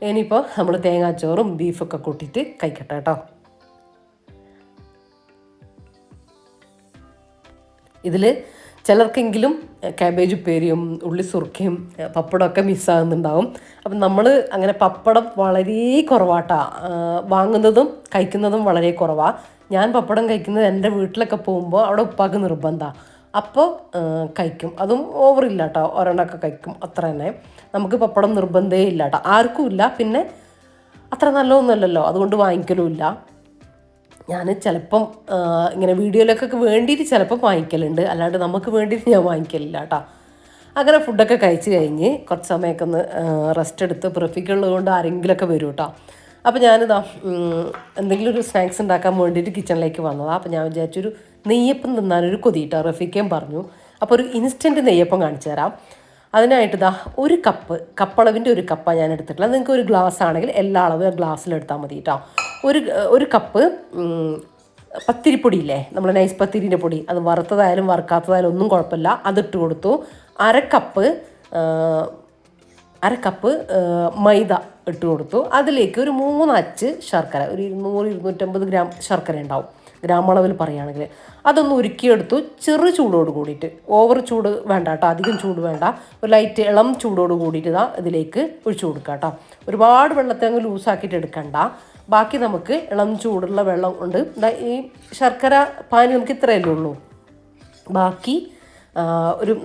S1: ഇനിയിപ്പോൾ നമ്മൾ തേങ്ങാച്ചോറും ബീഫൊക്കെ കൂട്ടിയിട്ട് കഴിക്കട്ടെ കേട്ടോ. ഇതിൽ ചിലർക്കെങ്കിലും കാബേജ് ഉപ്പേരിയും ഉള്ളി സുർക്കയും പപ്പടമൊക്കെ മിസ്സാകുന്നുണ്ടാവും. അപ്പം നമ്മൾ അങ്ങനെ പപ്പടം വളരെ കുറവാട്ടാ, വാങ്ങുന്നതും കഴിക്കുന്നതും വളരെ കുറവാണ്. ഞാൻ പപ്പടം കഴിക്കുന്നത് എൻ്റെ വീട്ടിലൊക്കെ പോകുമ്പോൾ അവിടെ ഉപ്പാക്ക് നിർബന്ധമാണ്, അപ്പോൾ കഴിക്കും. അതും ഓവറില്ല കേട്ടോ, ഒരെണ്ണമൊക്കെ കഴിക്കും, അത്ര തന്നെ. നമുക്ക് പപ്പടം നിർബന്ധമേ ഇല്ല കേട്ടോ, ആർക്കും ഇല്ല. പിന്നെ അത്ര നല്ലതൊന്നുമല്ലല്ലോ, അതുകൊണ്ട് വാങ്ങിക്കലുമില്ല. ഞാൻ ചിലപ്പം ഇങ്ങനെ വീഡിയോയിലൊക്കെ വേണ്ടിയിട്ട് ചിലപ്പം വാങ്ങിക്കലുണ്ട്, അല്ലാണ്ട് നമുക്ക് വേണ്ടിയിട്ട് ഞാൻ വാങ്ങിക്കലില്ല കേട്ടോ. അങ്ങനെ ഫുഡൊക്കെ കഴിച്ച് കഴിഞ്ഞ് കുറച്ച് സമയമൊക്കെ ഒന്ന് റെസ്റ്റ് എടുത്ത് പ്രഫിക്കുള്ളത് കൊണ്ട് ആരെങ്കിലുമൊക്കെ വരും കേട്ടോ. അപ്പോൾ ഞാനിതാ എന്തെങ്കിലും ഒരു സ്നാക്സ് ഉണ്ടാക്കാൻ വേണ്ടിയിട്ട് കിച്ചണിലേക്ക് വന്നതാണ്. അപ്പോൾ ഞാൻ വിചാരിച്ചൊരു നെയ്യപ്പം തിന്നാനൊരു കൊതിയിട്ടോ, റഫീക്കയും പറഞ്ഞു. അപ്പോൾ ഒരു ഇൻസ്റ്റൻറ്റ് നെയ്യപ്പം കാണിച്ചു തരാം. അതിനായിട്ട് ഇതാ ഒരു കപ്പളവിൻ്റെ ഒരു കപ്പാണ് ഞാൻ എടുത്തിട്ടുള്ളത്. നിങ്ങൾക്ക് ഒരു ഗ്ലാസ് ആണെങ്കിൽ എല്ലാ അളവ് ഗ്ലാസ്സിലെടുത്താൽ മതി കേട്ടോ. ഒരു കപ്പ് പത്തിരിപ്പൊടിയില്ലേ, നമ്മൾ നൈസ് പത്തിരിൻ്റെ പൊടി, അത് വറുത്തതായാലും വറുക്കാത്തതായാലും ഒന്നും കുഴപ്പമില്ല, അതിട്ട് കൊടുത്തു. അര കപ്പ് മൈദ ഇട്ട് കൊടുത്തു. അതിലേക്ക് ഒരു 3 അച്ച് ശർക്കര, ഒരു 200-250 ഗ്രാം ശർക്കര ഉണ്ടാവും, ഗ്രാം അളവിൽ പറയുകയാണെങ്കിൽ. അതൊന്ന് ഉരുക്കിയെടുത്തു ചെറു ചൂടോട് കൂടിയിട്ട്. ഓവർ ചൂട് വേണ്ട കേട്ടോ, അധികം ചൂട് വേണ്ട, ഒരു ലൈറ്റ് ഇളം ചൂടോട് കൂടിയിട്ട് ഇതിലേക്ക് ഒഴിച്ചു കൊടുക്കുക കേട്ടോ. ഒരുപാട് വെള്ളത്തെ അങ്ങ് ലൂസാക്കിയിട്ട് എടുക്കണ്ട. ബാക്കി നമുക്ക് ഇളം ചൂടുള്ള വെള്ളം കൊണ്ട് ഈ ശർക്കര പാനി നമുക്ക് ഇത്രയല്ലേ ഉള്ളൂ. ബാക്കി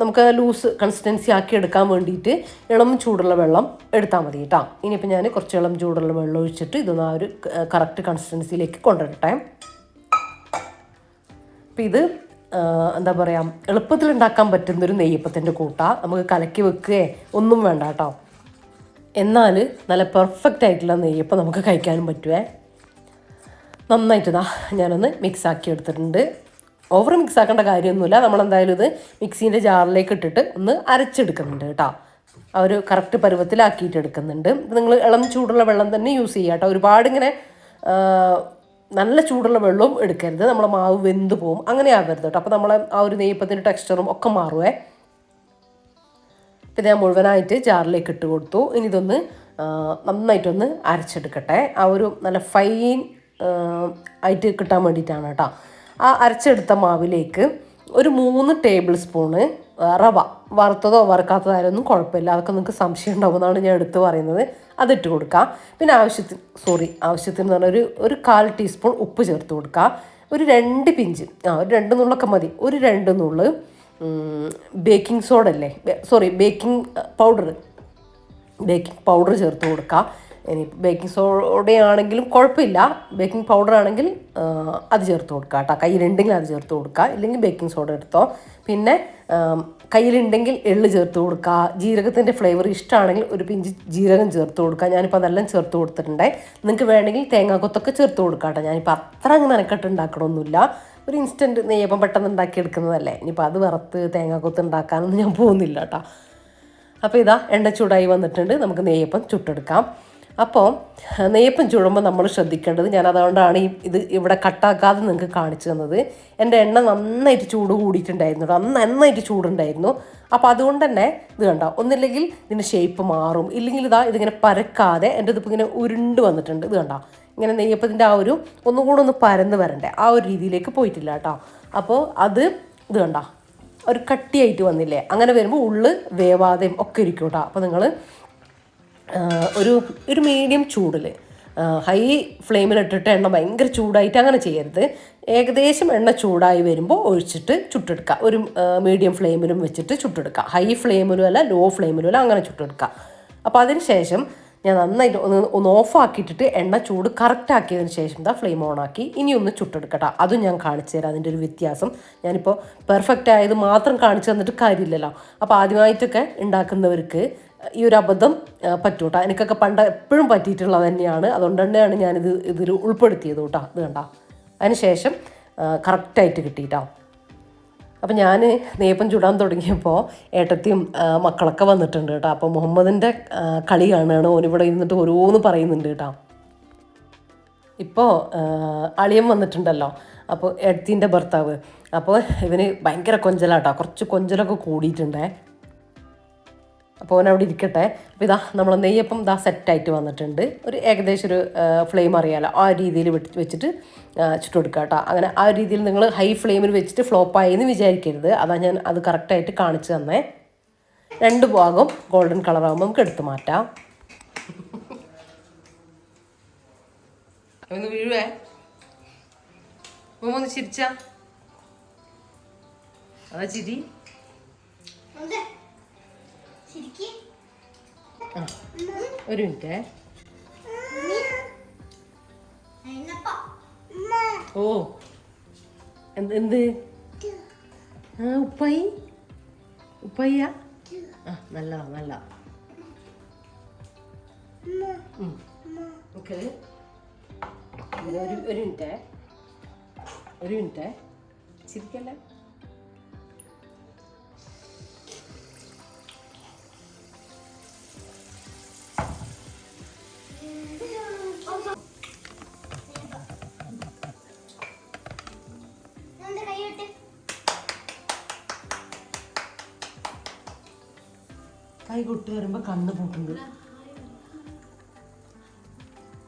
S1: നമുക്ക് ലൂസ് കൺസിസ്റ്റൻസി ആക്കി എടുക്കാൻ വേണ്ടിയിട്ട് ഇളം ചൂടുള്ള വെള്ളം എടുത്താൽ മതി കേട്ടോ. ഇനിയിപ്പോൾ ഞാൻ കുറച്ച് ഇളം ചൂടുള്ള വെള്ളം ഒഴിച്ചിട്ട് ഇതൊന്ന് ആ ഒരു കറക്റ്റ് കൺസിസ്റ്റൻസിയിലേക്ക് കൊണ്ടുവരട്ടെ. അപ്പം ഇത് എന്താ പറയുക, എളുപ്പത്തിൽ ഉണ്ടാക്കാൻ പറ്റുന്നൊരു നെയ്യപ്പത്തിൻ്റെ കൂട്ടാണ്. നമുക്ക് കലക്കി വെക്കുകയോ ഒന്നും വേണ്ട കേട്ടോ. എന്നാൽ നല്ല പെർഫെക്റ്റ് ആയിട്ടുള്ള നെയ്യപ്പം നമുക്ക് കഴിക്കാനും പറ്റുമേ. നന്നായിട്ട് ഞാനൊന്ന് മിക്സാക്കി എടുത്തിട്ടുണ്ട്. ഓവർ മിക്സ് ആക്കേണ്ട കാര്യമൊന്നുമില്ല. നമ്മളെന്തായാലും ഇത് മിക്സീൻ്റെ ജാറിലേക്ക് ഇട്ടിട്ട് ഒന്ന് അരച്ചെടുക്കുന്നുണ്ട് കേട്ടോ. ആ ഒരു കറക്റ്റ് പരുവത്തിലാക്കിയിട്ട് എടുക്കുന്നുണ്ട്. നിങ്ങൾ ഇളം ചൂടുള്ള വെള്ളം തന്നെ യൂസ് ചെയ്യുക കേട്ടോ. ഒരുപാട് ഇങ്ങനെ നല്ല ചൂടുള്ള വെള്ളവും എടുക്കരുത്, നമ്മളെ മാവ് വെന്ത് പോവും, അങ്ങനെ ആവരുത് കേട്ടോ. അപ്പോൾ നമ്മളെ ആ ഒരു നെയ്യപ്പത്തിൻ്റെ ടെക്സ്ചറും ഒക്കെ മാറുമേ. ഇത് ഞാൻ മുഴുവനായിട്ട് ജാറിലേക്ക് ഇട്ട് കൊടുത്തു. ഇനി ഇതൊന്ന് നന്നായിട്ടൊന്ന് അരച്ചെടുക്കട്ടെ. ആ ഒരു നല്ല ഫൈൻ ആയിട്ട് കിട്ടാൻ വേണ്ടിയിട്ടാണ് കേട്ടോ. ആ അരച്ചെടുത്ത മാവിലേക്ക് ഒരു 3 ടേബിൾ സ്പൂണ് റവ, വറുത്തതോ വറുക്കാത്തതായാലൊന്നും കുഴപ്പമില്ല, അതൊക്കെ നിങ്ങൾക്ക് സംശയം ഉണ്ടാവുമെന്നാണ് ഞാൻ എടുത്ത് പറയുന്നത്, അതിട്ട് കൊടുക്കുക. പിന്നെ ആവശ്യത്തിന് എന്ന് പറഞ്ഞാൽ ഒരു 1/4 ടീസ്പൂൺ ഉപ്പ് ചേർത്ത് കൊടുക്കുക. ഒരു 2 പിഞ്ച് ഒരു 2 നുള്ളൊക്കെ മതി, ഒരു 2 നുള്ള് ബേക്കിംഗ് പൗഡർ ചേർത്ത് കൊടുക്കുക. ഇനി ബേക്കിംഗ് സോഡയാണെങ്കിലും കുഴപ്പമില്ല, ബേക്കിംഗ് പൗഡർ ആണെങ്കിൽ അത് ചേർത്ത് കൊടുക്കുക കേട്ടോ. കയ്യിലുണ്ടെങ്കിൽ അത് ചേർത്ത് കൊടുക്കുക, ഇല്ലെങ്കിൽ ബേക്കിംഗ് സോഡ എടുത്തോ. പിന്നെ കയ്യിലുണ്ടെങ്കിൽ എള്ള് ചേർത്ത് കൊടുക്കുക. ജീരകത്തിൻ്റെ ഫ്ലേവർ ഇഷ്ടമാണെങ്കിൽ ഒരു പിഞ്ച് ജീരകം ചേർത്ത് കൊടുക്കുക. ഞാനിപ്പോൾ അതെല്ലാം ചേർത്ത് കൊടുത്തിട്ടുണ്ട്. നിങ്ങൾക്ക് വേണമെങ്കിൽ തേങ്ങാക്കൊത്തൊക്കെ ചേർത്ത് കൊടുക്കുക കേട്ടോ. ഞാനിപ്പോൾ അത്ര അങ്ങ് മെനക്കെട്ട് ഉണ്ടാക്കണമൊന്നുമില്ല, ഒരു ഇൻസ്റ്റൻറ്റ് നെയ്യപ്പം പെട്ടെന്ന് ഉണ്ടാക്കിയെടുക്കുന്നതല്ലേ. ഇനിയിപ്പോൾ അത് വറുത്ത് തേങ്ങാക്കൊത്ത് ഉണ്ടാക്കാനൊന്നും ഞാൻ പോകുന്നില്ല കേട്ടോ. അപ്പോൾ ഇതാ എണ്ണ ചൂടായി വന്നിട്ടുണ്ട്, നമുക്ക് നെയ്യപ്പം ചുട്ടെടുക്കാം. അപ്പോൾ നെയ്യപ്പം ചുടുമ്പോൾ നമ്മൾ ശ്രദ്ധിക്കേണ്ടത്, ഞാൻ അതുകൊണ്ടാണ് ഇത് ഇവിടെ കട്ടാക്കാതെ നിങ്ങൾക്ക് കാണിച്ചു തന്നത്. എൻ്റെ എണ്ണ നന്നായിട്ട് ചൂട് കൂടിയിട്ടുണ്ടായിരുന്നു, നന്നായിട്ട് ചൂടുണ്ടായിരുന്നു. അപ്പോൾ അതുകൊണ്ട് തന്നെ ഇത് കണ്ടോ, ഒന്നില്ലെങ്കിൽ ഇതിൻ്റെ ഷേപ്പ് മാറും, ഇല്ലെങ്കിൽ ഇതിങ്ങനെ പരക്കാതെ എൻ്റെ ഇതിപ്പോൾ ഇങ്ങനെ ഉരുണ്ട് വന്നിട്ടുണ്ട്. ഇത് കണ്ടോ, ഇങ്ങനെ നെയ്യപ്പത്തിൻ്റെ ആ ഒരു ഒന്നുകൂടെ ഒന്ന് പരന്ന് വരണ്ടേ, ആ ഒരു രീതിയിലേക്ക് പോയിട്ടില്ല കേട്ടോ. അപ്പോൾ ഇത് കണ്ടോ, ഒരു കട്ടിയായിട്ട് വന്നില്ലേ, അങ്ങനെ വരുമ്പോൾ ഉള്ളു വേവാതെയും ഒക്കെ ഇരിക്കും കേട്ടോ. അപ്പോൾ നിങ്ങൾ ഒരു മീഡിയം ചൂടിൽ, ഹൈ ഫ്ലെയിമിലിട്ടിട്ട് എണ്ണ ഭയങ്കര ചൂടായിട്ട് അങ്ങനെ ചെയ്യരുത്. ഏകദേശം എണ്ണ ചൂടായി വരുമ്പോൾ ഒഴിച്ചിട്ട് ചുട്ടെടുക്കുക. ഒരു മീഡിയം ഫ്ലെയിമിലും വെച്ചിട്ട് ചുട്ടെടുക്കുക. ഹൈ ഫ്ലെയിമിലും അല്ല ലോ ഫ്ലെയിമിലും അല്ല, അങ്ങനെ ചുട്ടെടുക്കുക. അപ്പോൾ അതിന് ശേഷം ഞാൻ നന്നായിട്ട് ഒന്ന് ഓഫാക്കിയിട്ടിട്ട് എണ്ണ ചൂട് കറക്റ്റ് ആക്കിയതിന് ശേഷം ഫ്ലെയിം ഓണാക്കി ഇനി ഒന്ന് ചുട്ടെടുക്കട്ടെ. അതും ഞാൻ കാണിച്ചു തരാം, അതിൻ്റെ ഒരു വ്യത്യാസം. ഞാനിപ്പോൾ പെർഫെക്റ്റ് ആയത് മാത്രം കാണിച്ചു തന്നിട്ട് കാര്യമില്ലല്ലോ. അപ്പോൾ ആദ്യമായിട്ടൊക്കെ ഉണ്ടാക്കുന്നവർക്ക് ഈ ഒരു അബദ്ധം പറ്റൂട്ടോ. എനിക്കൊക്കെ പണ്ട് എപ്പോഴും പറ്റിയിട്ടുള്ളത് തന്നെയാണ്, അതുകൊണ്ട് തന്നെയാണ് ഇതിൽ ഉൾപ്പെടുത്തിയത് കേട്ടോ. ഇത് കണ്ടോ, അതിന് ശേഷം കറക്റ്റായിട്ട് കിട്ടിയിട്ടോ. അപ്പം ഞാൻ നെയ്യപ്പം ചുടാൻ തുടങ്ങിയപ്പോൾ ഏട്ടത്തിയും മക്കളൊക്കെ വന്നിട്ടുണ്ട് കേട്ടോ. അപ്പോൾ മുഹമ്മദിൻ്റെ കളി കാണുകയാണ്, ഓനിവിടെ ഇരുന്നിട്ട് ഓരോന്ന് പറയുന്നുണ്ട് കേട്ടോ. ഇപ്പോൾ അളിയൻ വന്നിട്ടുണ്ടല്ലോ, അപ്പോൾ ഏട്ടത്തിൻ്റെ ഭർത്താവ്. അപ്പോൾ ഇവന് ഭയങ്കര കൊഞ്ചലാട്ടോ, കുറച്ച് കൊഞ്ചലൊക്കെ കൂടിയിട്ടുണ്ടേ. അപ്പോൾ അവനവിടെ ഇരിക്കട്ടെ. അപ്പോൾ നമ്മൾ നെയ്യപ്പം സെറ്റായിട്ട് വന്നിട്ടുണ്ട്. ഒരു ഏകദേശം ഒരു ഫ്ലെയിം അറിയാമല്ലോ, ആ രീതിയിൽ വെച്ചിട്ട് ചുട്ടെടുക്കുക കേട്ടോ. അങ്ങനെ ആ രീതിയിൽ നിങ്ങൾ ഹൈ ഫ്ലെയിമിൽ വെച്ചിട്ട് ഫ്ലോപ്പായി എന്ന് വിചാരിക്കരുത്. അതാണ് ഞാൻ അത് കറക്റ്റായിട്ട് കാണിച്ചു തന്നേ. 2 ഭാഗം ഗോൾഡൻ കളറാകുമ്പോൾ നമുക്ക് എടുത്ത് മാറ്റാം. ഒന്ന് വീഴുവേ, ഒന്ന് ചിരിച്ചാ, അതാ ചിരി. ഒരു മിനിറ്റ്. ഓ എന്ത് ഉപ്പായിയാ? നല്ല ഓക്കെ. ഒരു മിനിറ്റ് ചിരിക്കല്ലേ. ഹായ് കുട്ടി വരുമ്പോ കണ്ണ് പൂട്ടുണ്ട്.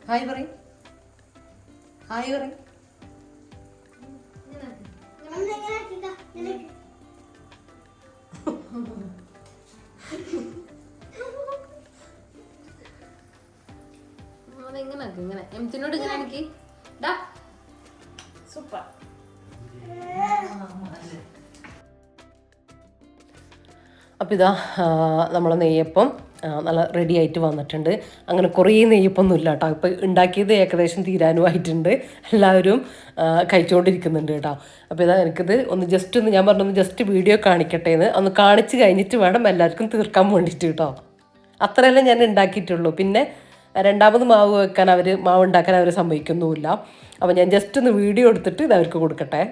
S1: ഹായ് പറയും, ഹായ് പറയും. ഇങ്ങനെ എംത്തിനോട് ഇങ്ങനെ എനിക്ക് സൂപ്പർ. അപ്പോൾ ഇതാ നമ്മളെ നെയ്യപ്പം നല്ല റെഡി ആയിട്ട് വന്നിട്ടുണ്ട്. അങ്ങനെ കുറേ നെയ്യപ്പൊന്നും ഇല്ല കേട്ടോ. ഇപ്പോൾ ഉണ്ടാക്കിയത് ഏകദേശം തീരാനുമായിട്ടുണ്ട്. എല്ലാവരും കഴിച്ചുകൊണ്ടിരിക്കുന്നുണ്ട് കേട്ടോ. അപ്പോൾ ഇതാ എനിക്കിത് ഒന്ന് ഞാൻ പറഞ്ഞൊന്ന് ജസ്റ്റ് വീഡിയോ കാണിക്കട്ടെ എന്ന് ഒന്ന് കാണിച്ച് കഴിഞ്ഞിട്ട് വേണം എല്ലാവർക്കും തീർക്കാൻ വേണ്ടിയിട്ട് കേട്ടോ. അത്രയല്ലേ ഞാൻ ഉണ്ടാക്കിയിട്ടുള്ളൂ. പിന്നെ രണ്ടാമത് മാവ് ഉണ്ടാക്കാൻ അവർ സമ്മതിക്കുന്നുമില്ല. അപ്പോൾ ഞാൻ ജസ്റ്റ് ഒന്ന് വീഡിയോ എടുത്തിട്ട് ഇത് അവർക്ക് കൊടുക്കട്ടെ.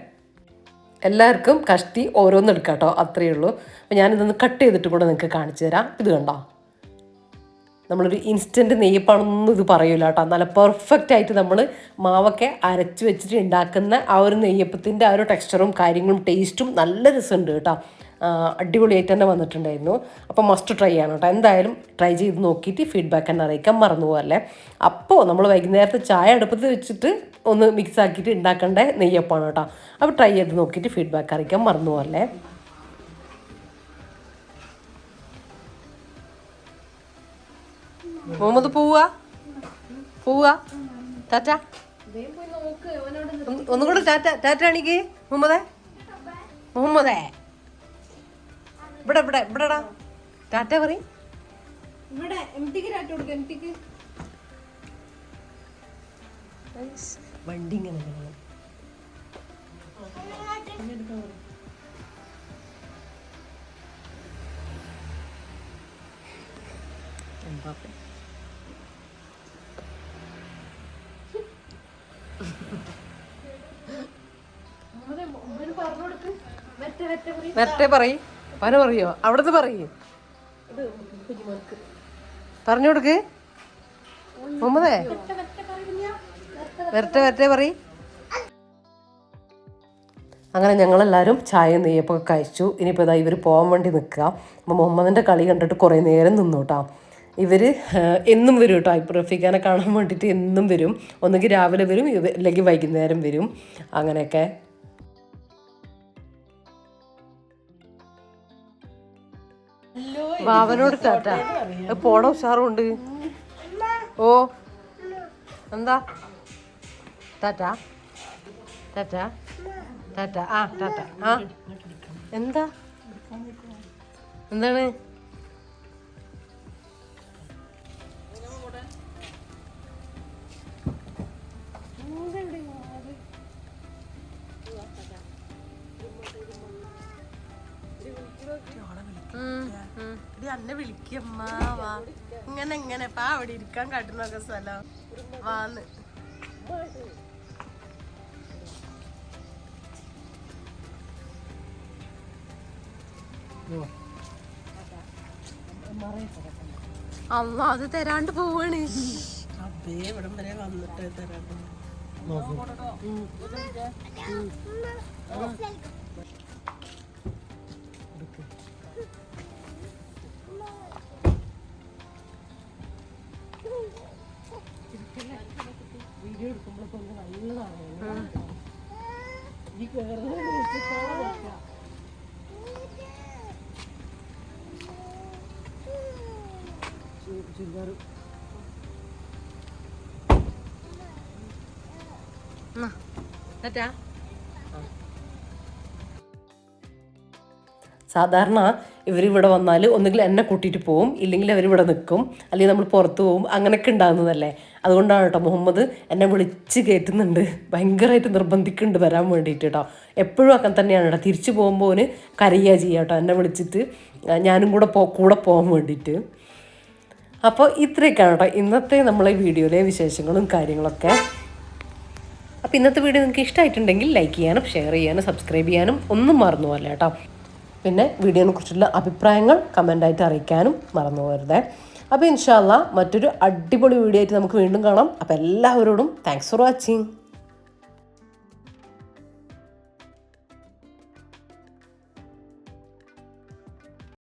S1: എല്ലാവർക്കും കഷ്ടി ഓരോന്ന് എടുക്കാം കേട്ടോ, അത്രയേ ഉള്ളൂ. അപ്പോൾ ഞാനിതൊന്ന് കട്ട് ചെയ്തിട്ട് കൂടെ നിങ്ങൾക്ക് കാണിച്ചു തരാം. ഇത് കണ്ടോ, നമ്മളൊരു ഇൻസ്റ്റൻറ്റ് നെയ്യപ്പാണെന്നൊന്നും ഇത് പറയില്ല കേട്ടോ. നല്ല പെർഫെക്റ്റ് ആയിട്ട് നമ്മൾ മാവൊക്കെ അരച്ച് വെച്ചിട്ട് ഉണ്ടാക്കുന്ന ആ ഒരു നെയ്യപ്പത്തിൻ്റെ ആ ഒരു ടെക്സ്ചറും കാര്യങ്ങളും ടേസ്റ്റും നല്ല രസമുണ്ട് കേട്ടോ. അടിപൊളിയായിട്ട് തന്നെ വന്നിട്ടുണ്ടായിരുന്നു. അപ്പോൾ മസ്റ്റ് ട്രൈ ചെയ്യണം കേട്ടോ. എന്തായാലും ട്രൈ ചെയ്ത് നോക്കിയിട്ട് ഫീഡ്ബാക്ക് തന്നെ അറിയിക്കാൻ മറന്നു പോകല്ലേ. അപ്പോൾ നമ്മൾ വൈകുന്നേരത്തെ ചായ അടുപ്പത്ത് വെച്ചിട്ട് ഒന്ന് മിക്സ് ആക്കിയിട്ട് ഉണ്ടാക്കേണ്ട നെയ്യപ്പാണ് കേട്ടോ. അപ്പോൾ ട്രൈ ചെയ്ത് നോക്കിയിട്ട് ഫീഡ്ബാക്ക് അറിയിക്കാൻ മറന്നു പോകല്ലേ. മുഹമ്മദ് പോവാ ടാറ്റ. ഒന്നുകൂടെ ടാറ്റ ആണിക്ക് മുഹമ്മദേ ഇവിടെടാ ടാറ്റ പറയും. വണ്ടി ഇങ്ങനെ വരട്ടെ പറയും. പന പറയോ? അവിടുന്ന് പറയും, പറഞ്ഞു കൊടുക്ക് മുഹമ്മദേ. വരട്ടെ പറയും. അങ്ങനെ ഞങ്ങളെല്ലാവരും ചായ നെയ്യപ്പൊക്കെ കഴിച്ചു. ഇനിയിപ്പോൾ ഇതാ ഇവർ പോകാൻ വേണ്ടി നിൽക്കുക. അപ്പോൾ മുഹമ്മദിൻ്റെ കളി കണ്ടിട്ട് കുറേ നേരം നിന്നു കേട്ടോ. ഇവർ എന്നും വരും കേട്ടോ. ഇപ്പോൾ റഫീഖാനെ കാണാൻ വേണ്ടിയിട്ട് എന്നും വരും. ഒന്നുകിൽ രാവിലെ വരും, അല്ലെങ്കിൽ വൈകുന്നേരം വരും. അങ്ങനെയൊക്കെ ബാവനോട് ടാറ്റ. പോണ ഉഷാറുണ്ട്. ഓ എന്താ ടാറ്റ ടാറ്റ ടാറ്റ ടാറ്റ എന്താ എന്താണ് അന്നെ വിളിക്കമ്മ വാ. ഇങ്ങനെ പാ അവിടെ ഇരിക്കാൻ കാട്ടുന്നൊക്കെ സ്ഥലം വാന്ന്. അല്ല അത് തരാണ്ട് പോവാണ്. ഇവിടം വരെ വന്നിട്ട് തരാണ്ട് വീഡിയോ എടുക്കുമ്പോഴൊക്കെ നല്ലതാണ്. ഈ ചുരിദാർ സാധാരണ ഇവരിവിടെ വന്നാൽ ഒന്നുകിൽ എന്നെ കൂട്ടിയിട്ട് പോവും, ഇല്ലെങ്കിൽ അവരിവിടെ നിൽക്കും, അല്ലെങ്കിൽ നമ്മൾ പുറത്ത് പോവും. അങ്ങനെയൊക്കെ ഉണ്ടാകുന്നതല്ലേ. അതുകൊണ്ടാണ് കേട്ടോ മുഹമ്മദ് എന്നെ വിളിച്ച് കയറ്റുന്നുണ്ട്, ഭയങ്കരമായിട്ട് നിർബന്ധിക്കുന്നുണ്ട് വരാൻ വേണ്ടിയിട്ട് കേട്ടോ. എപ്പോഴും അങ്ങനെ തന്നെയാണ് കേട്ടോ. തിരിച്ചു പോകുമ്പോൾ ഓന് കരയുക ചെയ്യുക കേട്ടോ, എന്നെ വിളിച്ചിട്ട് ഞാനും കൂടെ പോകാൻ വേണ്ടിയിട്ട്. അപ്പോൾ ഇത്രയൊക്കെയാണ് കേട്ടോ ഇന്നത്തെ നമ്മളെ വീഡിയോയിലെ വിശേഷങ്ങളും കാര്യങ്ങളൊക്കെ. അപ്പോൾ ഇന്നത്തെ വീഡിയോ നിങ്ങൾക്ക് ഇഷ്ടമായിട്ടുണ്ടെങ്കിൽ ലൈക്ക് ചെയ്യാനും ഷെയർ ചെയ്യാനും സബ്സ്ക്രൈബ് ചെയ്യാനും ഒന്നും മറന്നു പോകല്ല കേട്ടോ. പിന്നെ വീഡിയോനെ കുറിച്ചുള്ള അഭിപ്രായങ്ങൾ കമൻ്റായിട്ട് അറിയിക്കാനും മറന്നു പോകരുത്. അപ്പോൾ ഇൻഷാ അല്ലാഹ് മറ്റൊരു അടിപൊളി വീഡിയോ ആയിട്ട് നമുക്ക് വീണ്ടും കാണാം. അപ്പോൾ എല്ലാവരോടും താങ്ക്സ് ഫോർ വാച്ചിങ്.